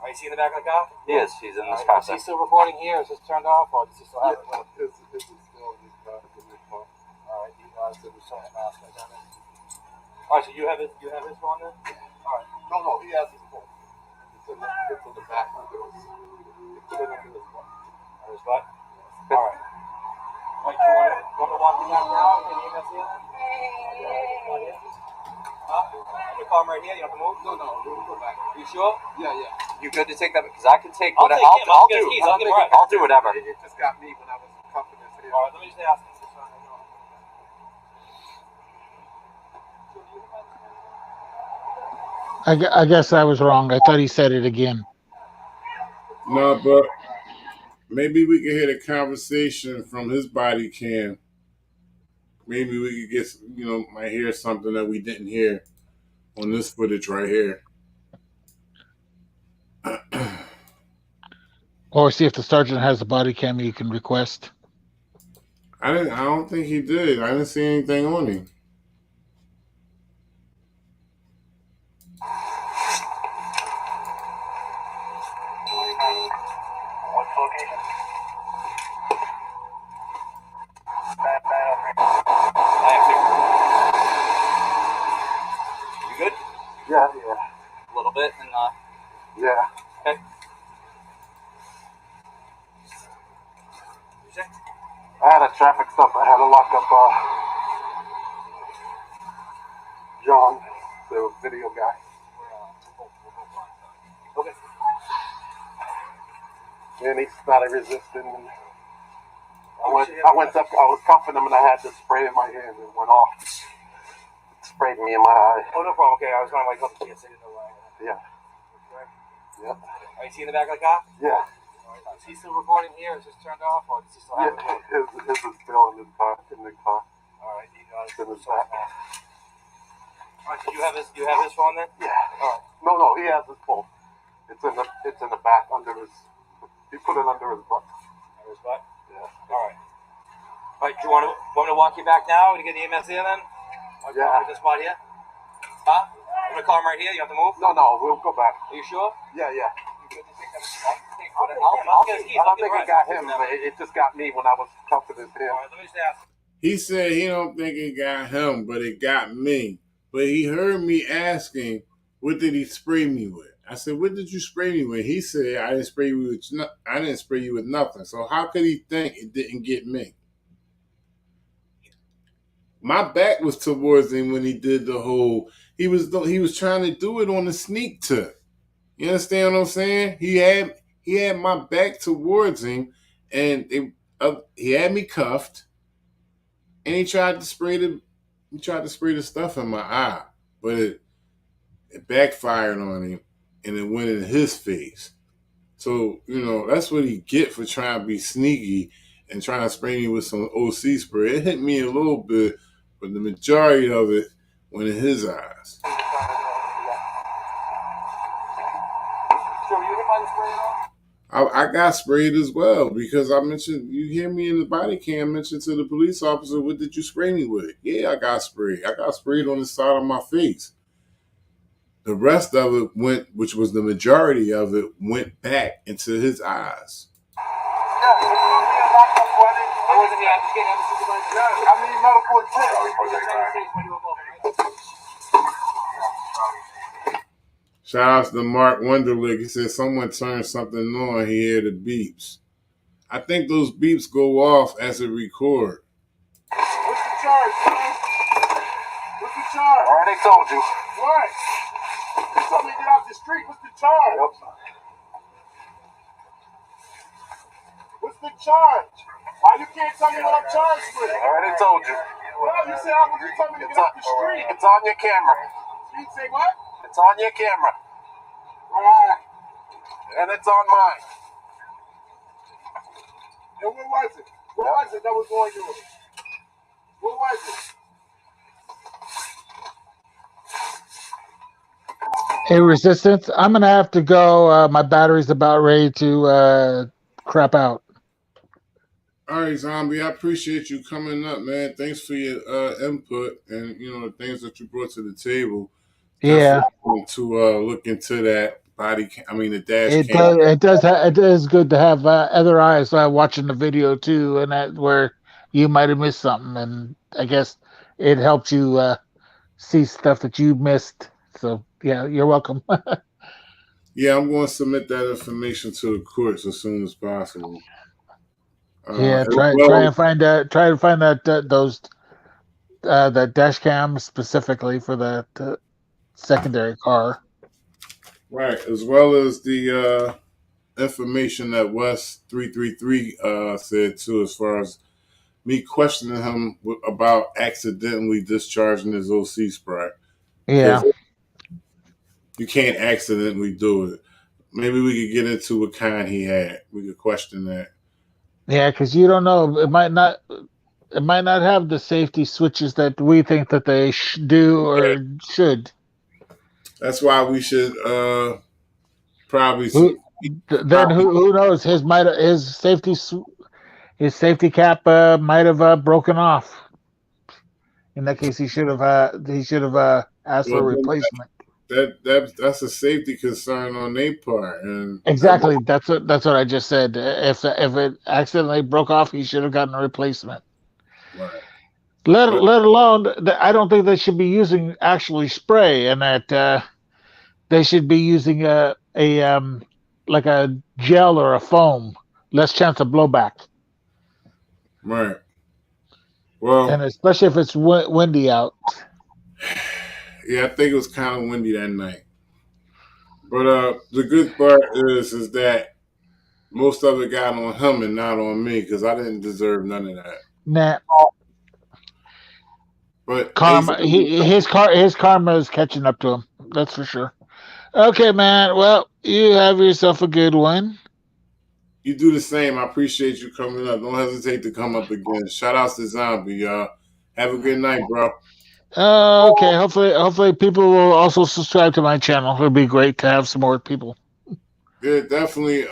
Are you seeing the back of the cop? Yes, he's in this car. Is he still recording here? Is this turned off or does he still have it? It's still in his car. Alright, you guys did so much mask like that. Alright, so you have his phone then? Alright. No, he has his phone. It's in the back of his. It's in his butt. On his butt? Alright. Alright, you want to walk me back now? Can you guys see that? The car right here, you have to move? No, we'll go back. You sure? Yeah. You good to take that? Because I can take I'll whatever. take him. I'll get his keys. I'll get him right. I'll do whatever. It just got me when I was cuffing his head. Alright, let me just ask him. I guess I was wrong. I thought he said it again. No, but maybe we could hear the conversation from his body cam. Maybe we could get, might hear something that we didn't hear on this footage right here. Or see if the sergeant has a body cam you can request. I don't think he did. I didn't see anything on him. What's the location? You good? Yeah. A little bit, and Yeah. okay. You say? I had a traffic stop. I had to lock up John, the video guy. Okay. And he started resisting. And I was cuffing him and I had to spray in my hand and it went off. It sprayed me in my eye. Oh, no problem. Okay, I was going to like help the kids. I didn't know why. Yeah. Yep. Are you seeing the back of the car? Yeah. Is he still recording here? Is this turned off, or does he still have it? His is still in the car. All right, you got it. It's in his back. All right, so you have his phone then? Yeah. All right. No, he has his phone. It's in the back under his. He put it under his butt. Under his butt? Yeah. All right. All right, do you want me to walk you back now to get the EMS here then? Yeah. At this spot here? Huh? I'm gonna call him right here. You have to move? No, we'll go back. Are you sure? Yeah. You good to take that? I'll get his keys. I don't think it got him. It just got me when I was cuffing his hand. All right, let me just ask. He said he don't think it got him, but it got me. But he heard me asking, what did he spray me with? I said, what did you spray me with? He said, I didn't spray you with nothing. So how could he think it didn't get me? My back was towards him when he did the whole. He was trying to do it on the sneak tip. You understand what I'm saying? He had my back towards him, and he had me cuffed, and he tried to spray the stuff in my eye, but it backfired on him, and it went in his face. So that's what he get for trying to be sneaky and trying to spray me with some OC spray. It hit me a little bit, but the majority of it went in his eyes. I got sprayed as well because I mentioned, you hear me in the body cam mention to the police officer, what did you spray me with? Yeah, I got sprayed. I got sprayed on the side of my face. The rest of it went, which was the majority of it, went back into his eyes. I need medical attention. Shout out to Mark Wonderlick. He said someone turned something on. He heard the beeps. I think those beeps go off as it record. What's the charge, man? What's the charge? I already told you. What? You told me to get off the street. What's the charge? Yep. What's the charge? Why you can't tell me what I'm charged with? I already told you. Well, you said you told me to get off the street. It's on your camera. You say what? It's on your camera. And it's on mine. And what was it? What was it that was going on? What was it? Hey, Resistance, I'm going to have to go. My battery's about ready to crap out. All right, Zombie, I appreciate you coming up, man. Thanks for your input and, the things that you brought to the table. Yeah. To look into that the dash it cam. It is good to have other eyes watching the video, too, and that where you might have missed something. And I guess it helps you see stuff that you missed. So, yeah, you're welcome. Yeah, I'm going to submit that information to the courts as soon as possible. Yeah, try to find that those that dash cam specifically for that secondary car. Right, as well as the information that West 333 said too, as far as me questioning him about accidentally discharging his OC spray. Yeah, you can't accidentally do it. Maybe we could get into what kind he had. We could question that. Yeah, because you don't know. It might not have the safety switches that we think that they do or should. That's why we should probably. Who knows? His his safety cap might have broken off. In that case, he should have asked for a Well, replacement. that's a safety concern on their part, and Exactly. That's what I just said. If it accidentally broke off, he should have gotten a replacement. right. Let alone that I don't think they should be using actually spray, and that they should be using a like a gel or a foam, less chance of blowback, Right. and Well, especially if it's windy out. yeah, I think it was kind of windy that night. But the good part is that most of it got on him and not on me because I didn't deserve none of that. Nah, But hey, karma. His karma is catching up to him. That's for sure. Okay, man. Well, you have yourself a good one. you do the same. I appreciate you coming up. Don't hesitate to come up again. Shout outs to Zombie, y'all. Have a good night, bro. Okay. Hopefully, people will also subscribe to my channel. It'd be great to have some more people. Yeah, definitely.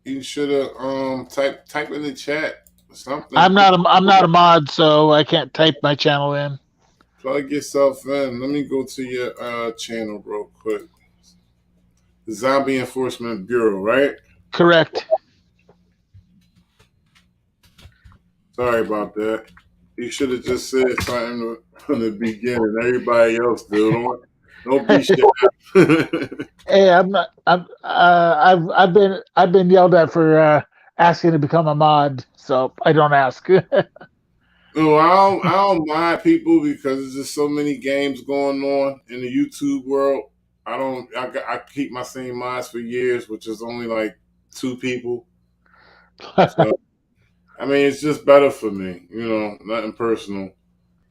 You should have type in the chat or something. I'm not a mod, so I can't type my channel in. Plug yourself in. Let me go to your channel real quick. The Zombie Enforcement Bureau, right? Correct. Sorry about that. You should have just said something from the beginning. Everybody else do. Don't be shy. Hey, I'm not. I've been yelled at for asking to become a mod, so I don't ask. No, I don't mind people because there's just so many games going on in the YouTube world. I keep my same mods for years, which is only like 2 people. So I mean, it's just better for me, nothing personal.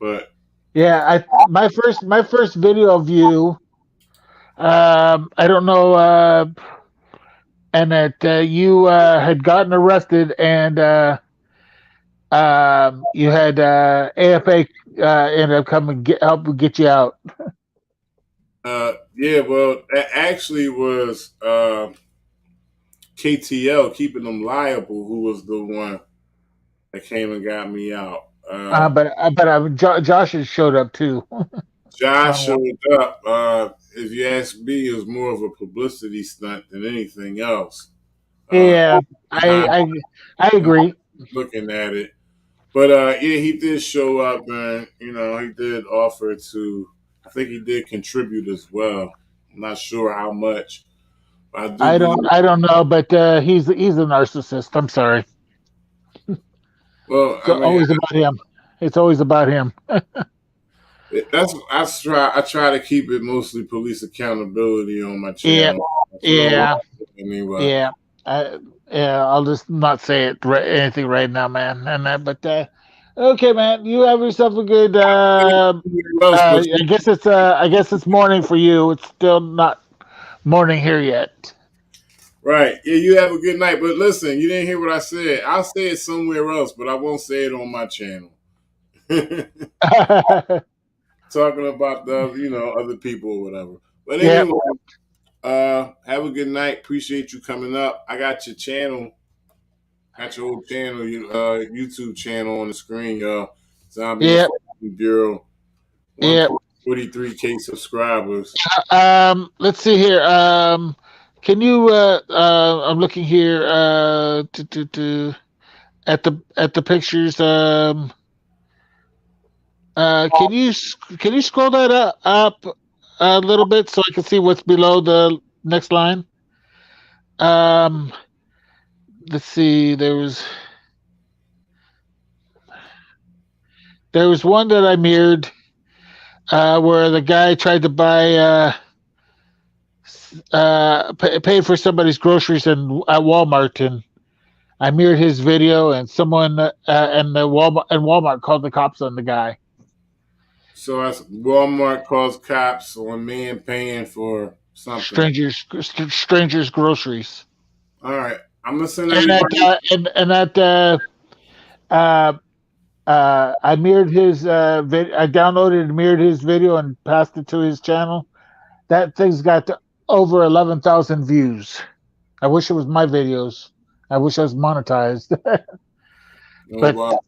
But Yeah, my first video of you. I don't know, and that you had gotten arrested, and you had AFA ended up coming help get you out. yeah, well, that actually was KTL keeping them liable, who was the one that came and got me out. Josh had showed up too. Josh showed up. If you ask me, it was more of a publicity stunt than anything else. Yeah, I agree. Looking at it, but yeah, he did show up, and he did offer to. I think he did contribute as well. I'm not sure how much. But I do believe. I don't know, but he's a narcissist. I'm sorry. Well, It's I mean, always about him. It's always about him. I try to keep it mostly police accountability on my Yeah, channel. yeah, Anyway. yeah. Yeah, I'll just not say anything right now, man. And okay, man. You have yourself a good. I guess it's morning for you. It's still not morning here yet. Right. Yeah, you have a good night. But listen, you didn't hear what I said. I'll say it somewhere else, but I won't say it on my channel. Talking about the other people or whatever. But anyway, have a good night. Appreciate you coming up. I got your channel. Got your old channel, YouTube channel on the screen, y'all. Zombie Enforcement Bureau. 143K subscribers. Let's see here. Can you? I'm looking here. At the pictures. Can you scroll that up a little bit so I can see what's below the next line? Let's see. There was one that I mirrored where the guy tried to buy pay for somebody's groceries at Walmart, and I mirrored his video, and someone and Walmart called the cops on the guy. So that's Walmart calls cops on man paying for something. Strangers groceries. All right, I'm gonna send everybody. I mirrored his video. I downloaded and mirrored his video and passed it to his channel. That thing's got over 11,000 views. I wish it was my videos. I wish I was monetized. No but problem.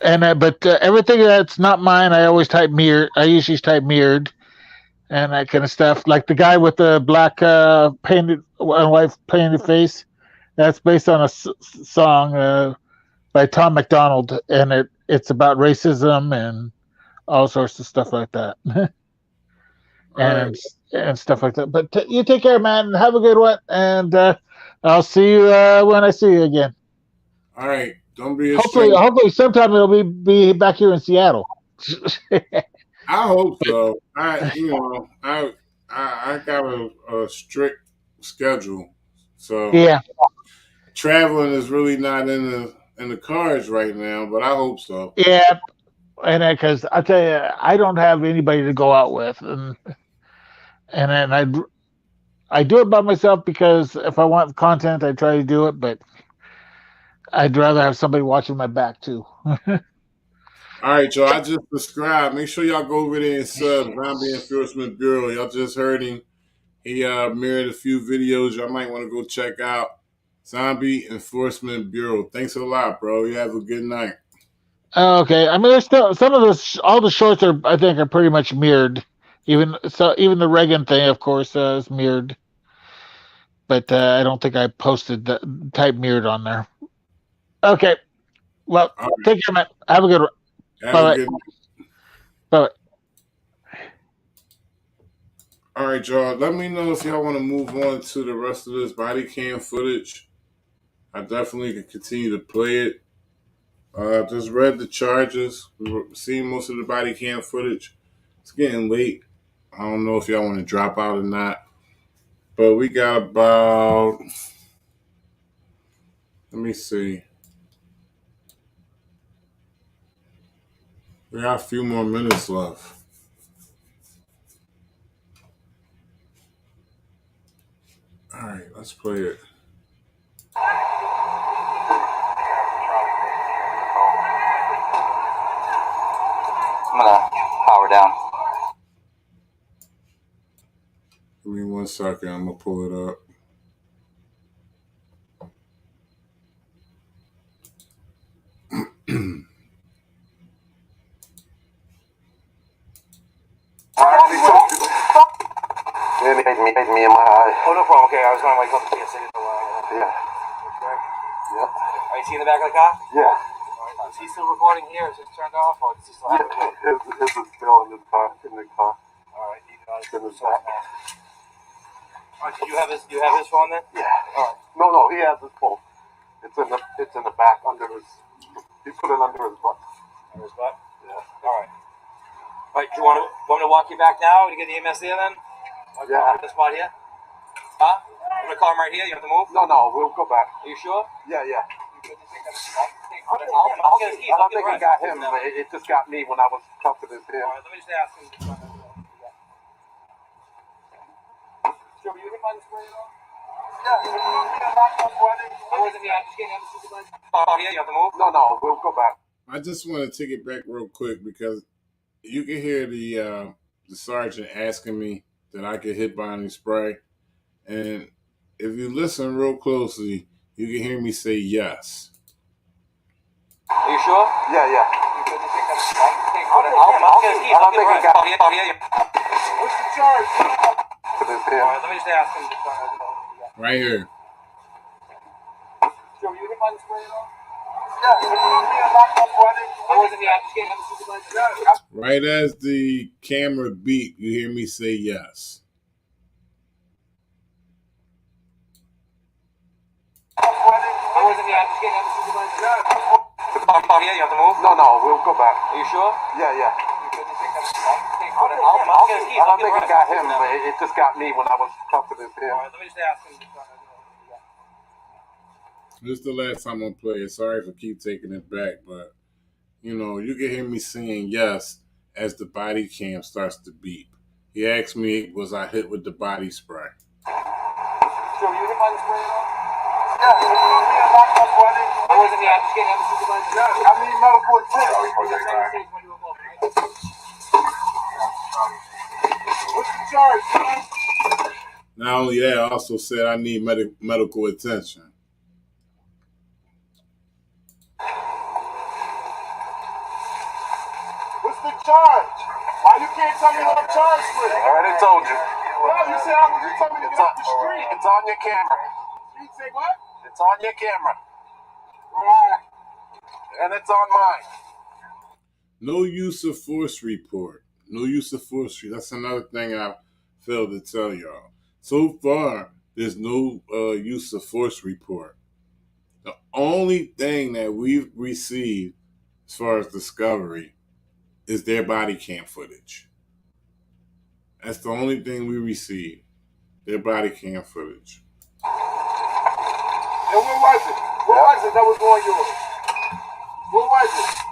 everything that's not mine, I always type mirrored. I usually type mirrored and that kind of stuff. Like the guy with the black painted white painted face. That's based on a song by Tom McDonald, and it's about racism and all sorts of stuff like that, All right. and stuff like that. But you take care, man. Have a good one, and I'll see you when I see you again. All right. Don't be a Hopefully, stranger. sometime it'll be back here in Seattle. I hope so. I got a strict schedule, so Yeah, traveling is really not in the cards right now. But I hope so. yeah, and because I tell you, I don't have anybody to go out with, and then I do it by myself because if I want content, I try to do it, but I'd rather have somebody watching my back too. All right, y'all. I just subscribed. Make sure y'all go over there and sub Zombie Enforcement Bureau. Y'all just heard him. He mirrored a few videos y'all might want to go check out. Zombie Enforcement Bureau. Thanks a lot, bro. You have a good night. Okay, I mean, there's still some of all the shorts I think are pretty much mirrored. Even the Reagan thing, of course, is mirrored. But I don't think I posted the type mirrored on there. Okay, well, All right. take care, man. Have a good one. Have a good night. Bye. All right, y'all. Let me know if y'all want to move on to the rest of this body cam footage. I definitely can continue to play it. Just read the charges. We've seen most of the body cam footage. It's getting late. I don't know if y'all want to drop out or not. But we got about, let me see. We got a few more minutes left. All right, let's play it. I'm gonna power down. Give me 1 second. I'm going to pull it up. And it made me in my eye. Oh, no problem. Okay, I was going to wake up to see it. Yeah. Okay. Yep. Are you seeing the back of the car? Yeah. All right. Is he still recording here? Is it turned off, or does he still have it? His is still in the car. All right. It's in his back. Do you have his phone then? Yeah. All right. No, he has his phone. It's in the back under his. He put it under his butt. Under his butt? Yeah. All right. All right. Do you want me to walk you back now to get the EMS there then? Yeah. The spot here? Huh? I'm gonna call him right here. You have to move? No, we'll go back. Are you sure? Yeah. I'll get his keys. I don't think it got him, but it just got me when I was cuffing his hand. All right. Let me just ask him. Joe, were you hit by the spray at all? I wasn't here. I'm just getting out of the supervisor. Oh, yeah. You have to move? No, we'll go back. I just want to take it back real quick because you can hear the sergeant asking me that I get hit by any spray. And if you listen real closely, you can hear me say yes. Are you sure? Yeah. I'll get his keys. I don't think it got him. Oh, yeah. What's the charge? All right, let me just ask him. Right here. Joe, were you hit by the spray at all? I wasn't here. I'm just getting out of the supervisor. Right as the camera beep, you hear me say yes. I wasn't here. I'm just getting out of the supervisor. Oh, yeah. You have to move? No, we'll go back. Are you sure? Yeah. I'll get his keys. I don't think it got him, but it just got me when I was cuffing his hand. All right, let me just ask him. This is the last time I'm playing. Sorry for keep taking it back, but you can hear me saying yes as the body cam starts to beep. He asked me, was I hit with the body spray? Joe, were you hit by the spray at all? I wasn't here. I'm just getting out of the supervisor. I need medical attention. What's the charge? Not only that, I also said I need medical attention. charged? Why you can't tell me what I'm charged with? I already told you. No, you said you told me to get off the street. It's on your camera. You say what? It's on your camera. Right. And it's on mine. No use of force report. No use of force. That's another thing I failed to tell y'all. So far, there's no use of force report. The only thing that we've received as far as discovery is their body cam footage. That's the only thing we received. Their body cam footage. And what was it? What was it that was on yours? What was it?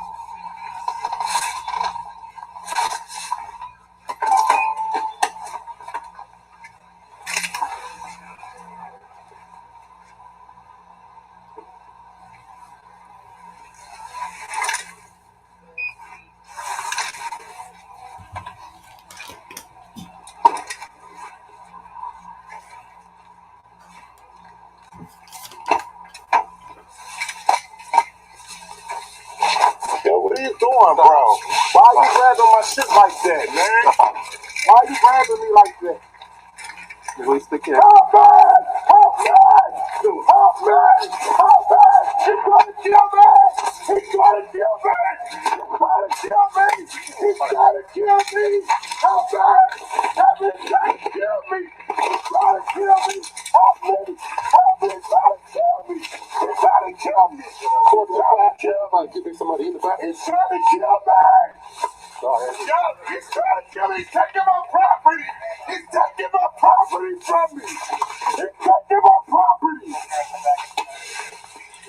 What are you doing, bro? Why are you grabbing my shit like that, man? Why are you grabbing me like that? Release the camera. Help me! Help me! Help me! Help me! He's gonna kill me! He's gonna kill me! He's gonna kill me! He's gonna kill me! Help me! Help me! He's gonna kill me! He's gonna kill me! Help me! Help me! He's gonna kill me! He's gonna kill me! He's gonna kill me! Give me somebody in the back. He's trying to kill me! Yo, he's trying to kill me! He's taking my property! He's taking my property from me! He's taking my property!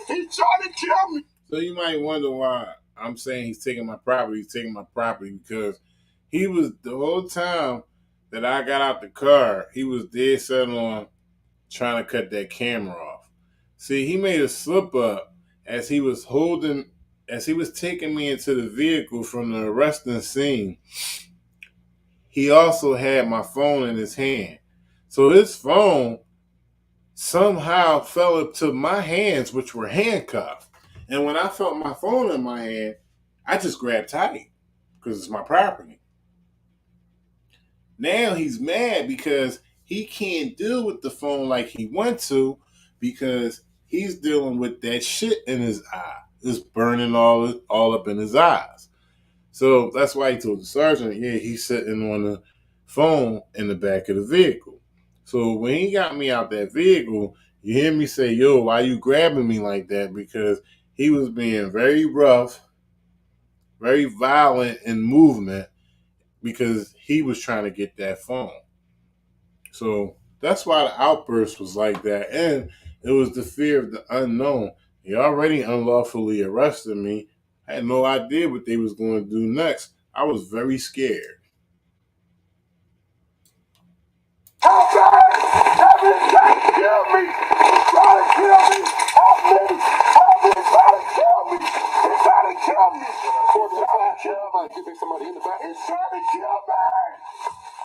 He's trying to kill me! So you might wonder why I'm saying he's taking my property. He's taking my property because he was, the whole time that I got out the car, he was dead set on trying to cut that camera off. See, he made a slip up as he was taking me into the vehicle from the arresting scene. He also had my phone in his hand. So his phone somehow fell into my hands, which were handcuffed. And when I felt my phone in my hand, I just grabbed tight because it's my property. Now he's mad because he can't deal with the phone like he wants to because he's dealing with that shit in his eye. It's burning all up in his eyes. So that's why he told the sergeant, yeah, he's sitting on the phone in the back of the vehicle. So when he got me out that vehicle, you hear me say, yo, why you grabbing me like that? Because he was being very rough, very violent in movement because he was trying to get that phone. So that's why the outburst was like that. And it was the fear of the unknown. He already unlawfully arrested me. I had no idea what they was going to do next. I was very scared. Help me! Help me! He's trying to kill me! He's trying to kill me! Help me! Help me! He's trying to kill me! He's trying to kill me! He's trying to kill me! Give me somebody in the back. He's trying to kill me!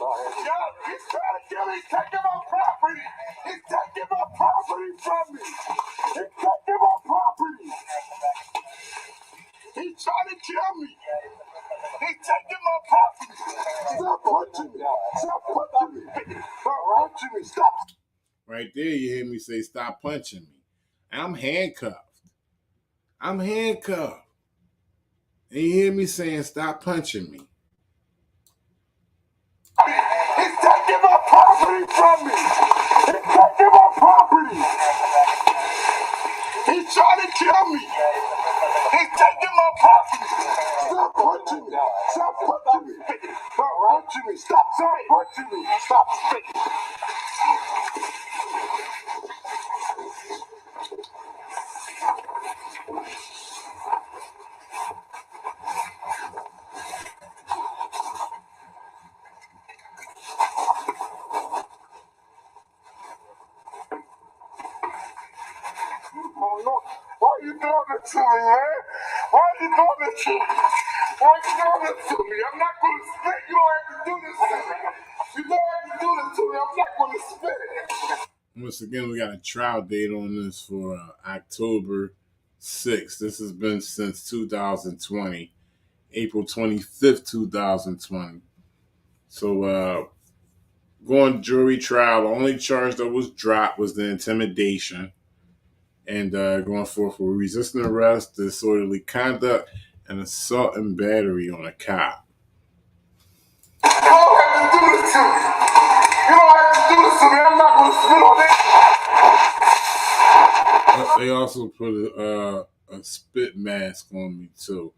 Yo, he's trying to kill me! He's taking my property! He's taking my property from me! He's taking my property! He's trying to kill me! He's taking my property! Stop punching me! Stop punching me! Stop punching me! Stop! Right there, you hear me say, stop punching me. I'm handcuffed. I'm handcuffed. And you hear me saying, stop punching me. He's taking my property from me! He's taking my property! He's trying to kill me! He's taking my property! Stop punching me! Stop punching me! Stop punching me! Stop punching me! Stop spitting! Why are you doing this to me, man? Why are you doing this to me? Why are you doing this to me? I'm not going to spit. You don't have to do this to me. You don't have to do this to me. I'm not going to spit. Once again, we got a trial date on this for October 6th. This has been since 2020. April 25th, 2020. So going to jury trial. The only charge that was dropped was the intimidation, and going forth for resisting arrest, disorderly conduct, and assault and battery on a cop. You don't have to do this to me. You don't have to do this to me. I'm not going to spit on it. They also put a spit mask on me too.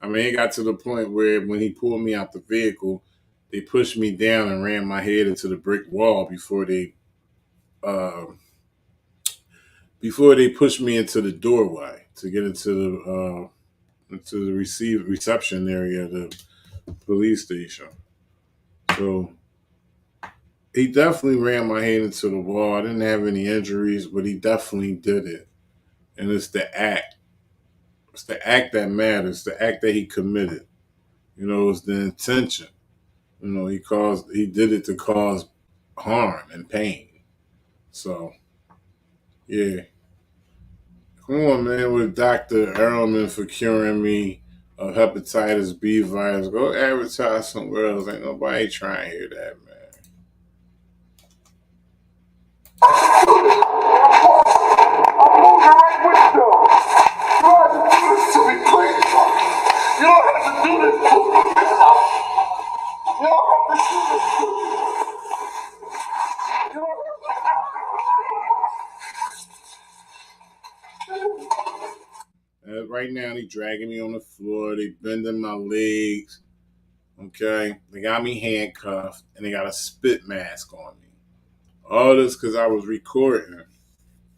I mean, it got to the point where when he pulled me out the vehicle, they pushed me down and ran my head into the brick wall before they pushed me into the doorway to get into the reception area of the police station. So he definitely ran my head into the wall. I didn't have any injuries, but he definitely did it. And it's the act. It's the act that matters. The act that he committed. You know, it's the intention. You know, he did it to cause harm and pain. So, yeah. Come on, man, with Dr. Ehrlichman for curing me of hepatitis B virus. Go advertise somewhere else. Ain't nobody trying to hear that, man. I'm moving right with you. You don't have to do this to me, please. You don't have to do this to me. You don't have to do this to me. You don't have Right now, they dragging me on the floor. They bending my legs. Okay, they got me handcuffed, and they got a spit mask on me. All this because I was recording,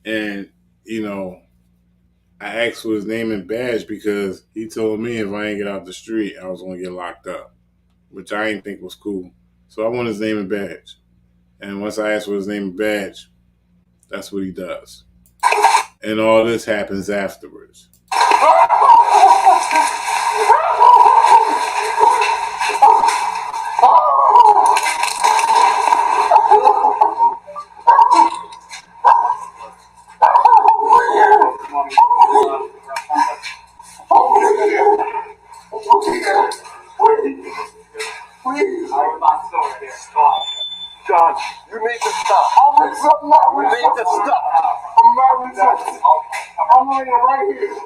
and you know, I asked for his name and badge because he told me if I ain't get out the street, I was gonna get locked up, which I didn't think was cool. So I want his name and badge, and once I ask for his name and badge, that's what he does. And all this happens afterwards. John, you need to stop. You need to stop. I'm not resisting. I'm laying right here.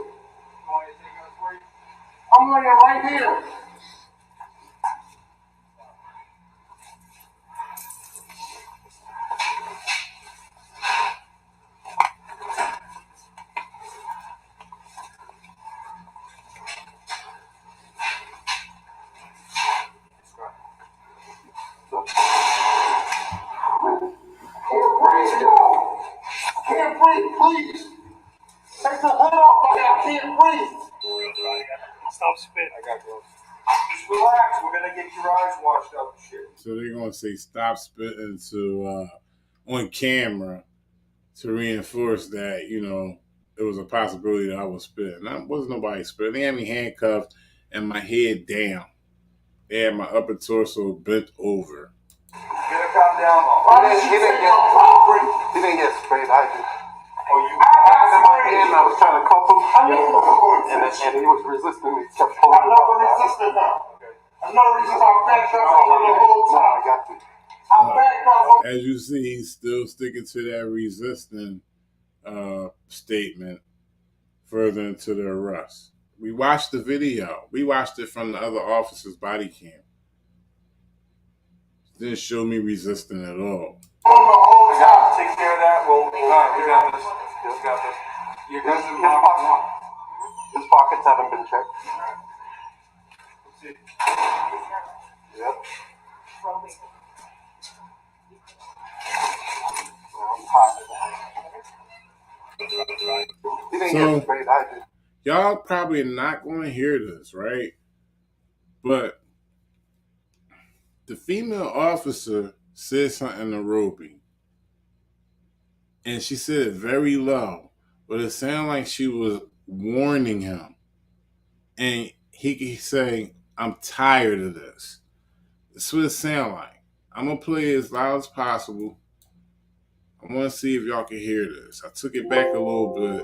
I'm laying right here. Can't breathe, please. Take the hood off. I can't breathe. Stop spitting. I got gloves. Just relax. We're gonna get your eyes washed out and shit. So they're gonna say stop spitting on camera to reinforce that, you know, there was a possibility that I was spitting. I wasn't nobody spitting. They had me handcuffed and my head down. They had my upper torso bent over. Get her calm down. He didn't get sprayed. I did. Oh, you? I had him in my hand. I was trying to cuff him. And he was resisting me. Kept pulling me. I never resisted him. There's no reason why I backed up on the whole time. I got you. As you see, he's still sticking to that resisting statement further into the arrest. We watched the video. We watched it from the other officer's body cam. Didn't show me resisting at all. Take care of that. We got this. We got this. You're good to block. His pockets haven't been checked. Let's see. Yep. He didn't get sprayed. I did. Y'all probably not going to hear this, right? But the female officer said something to Roby. And she said it very low. But it sounded like she was warning him. And he could say, I'm tired of this. That's what it sounded like. I'm going to play it as loud as possible. I want to see if y'all can hear this. I took it back a little bit.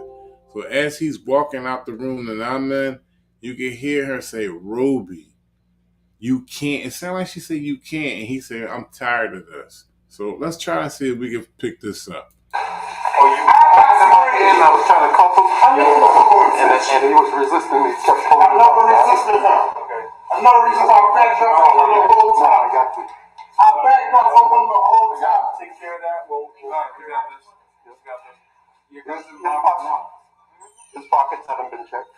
So as he's walking out the room that I'm in, You can hear her say, Ruby, you can't. It sounded like she said you can't, and he said, I'm tired of this. So let's try to see if we can pick this up. Oh, you and I was trying to cuff him, and he was resisting me. I'm not resisting him. Okay. I'm not resisting. I backed up from him the whole time. I got you. I backed up from him the whole time. Take care of that. Well, we got this. Just got this. His pockets haven't been checked.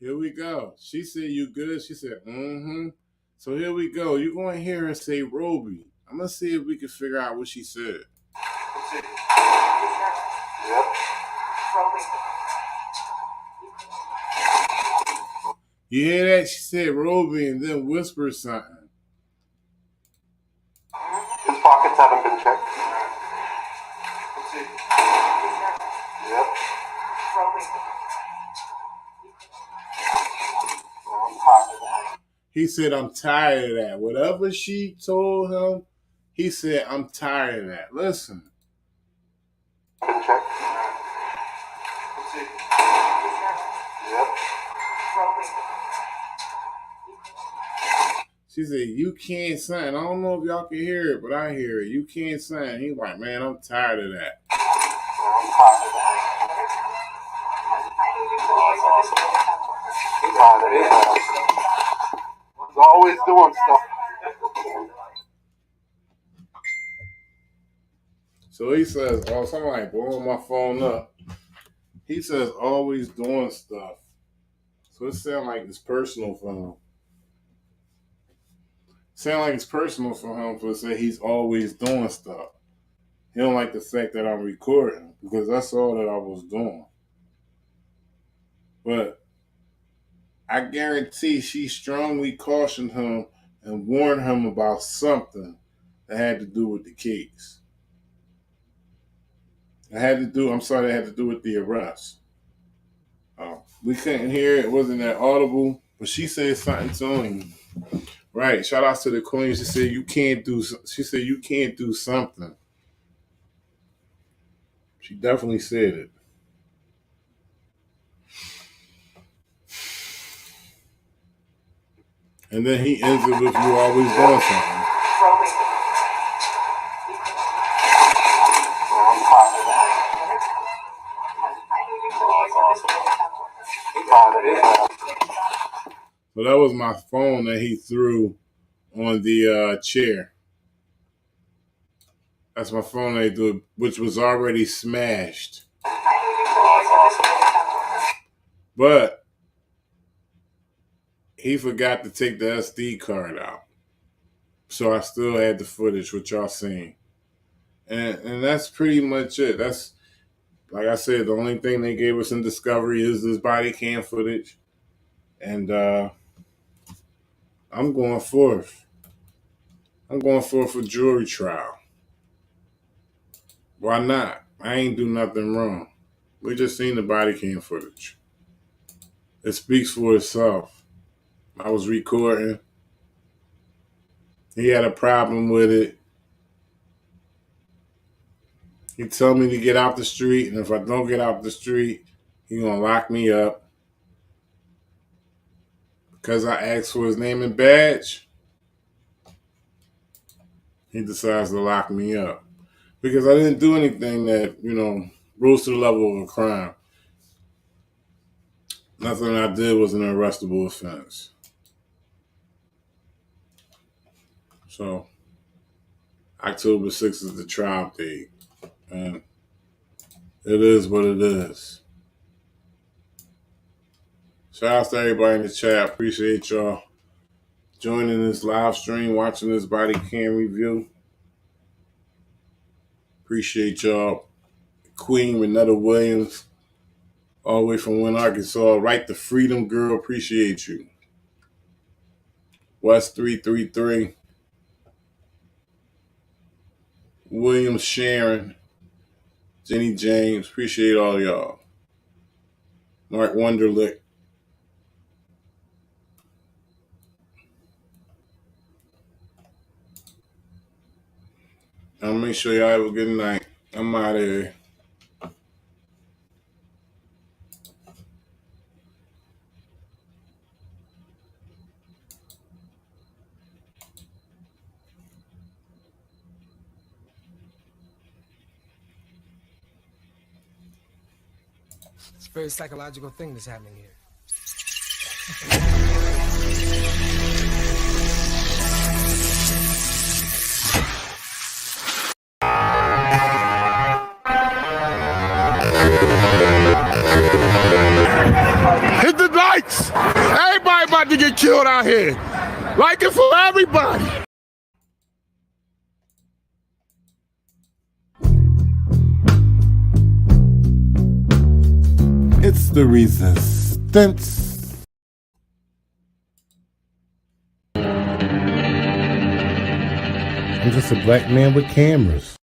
Here we go. She said, you good? She said, mm-hmm. So here we go. You're going to hear her say Roby. I'm going to see if we can figure out what she said. Let's see. Yep. Roby. You hear that? She said Roby and then whispered something. His pockets haven't been checked. Let's see. Yep. Roby. I'm tired of that. He said, I'm tired of that. Whatever she told him, he said, I'm tired of that. Listen. Been checked. Let's see. Yep. Roby. She said, you can't sign. I don't know if y'all can hear it, but I hear it. You can't sign. He's like, man, I'm tired of that. I'm tired of that. I'm tired of that. He's always doing stuff. So he says, oh, somebody blowing my phone up. He says, always doing stuff. So it sounds like it's personal for him. Sound like it's personal for him to say he's always doing stuff. He don't like the fact that I'm recording because that's all that I was doing. But I guarantee she strongly cautioned him and warned him about something that had to do with the case. That had to do with the arrest. We couldn't hear it. It wasn't that audible, but she said something to him. Right. Shout out to the queen. She said you can't do something. She definitely said it. And then he ends it with you always doing something. Roby. I'm tired of that. I'm tired of that. So that was my phone that he threw on the chair. That's my phone that he threw, which was already smashed. But he forgot to take the SD card out. So I still had the footage, which y'all seen. And that's pretty much it. That's, like I said, the only thing they gave us in discovery is this body cam footage. And I'm going forth. I'm going forth for jury trial. Why not? I ain't do nothing wrong. We just seen the body cam footage. It speaks for itself. I was recording. He had a problem with it. He told me to get out the street, and if I don't get out the street, he's gonna lock me up. Because I asked for his name and badge, he decides to lock me up. Because I didn't do anything that, rose to the level of a crime. Nothing I did was an arrestable offense. So, October 6th is the trial date. And it is what it is. Shout out to everybody in the chat. Appreciate y'all joining this live stream, watching this body cam review. Appreciate y'all. Queen Renetta Williams, all the way from Wynn, Arkansas. Right to Freedom Girl. Appreciate you. West 333. William Sharon. Jenny James. Appreciate all y'all. Mark Wonderlick. I'll make sure y'all have a good night. I'm out of here. It's a very psychological thing that's happening here. Hit the lights! Everybody about to get killed out here. Like it for everybody. It's the resistance. I'm just a black man with cameras.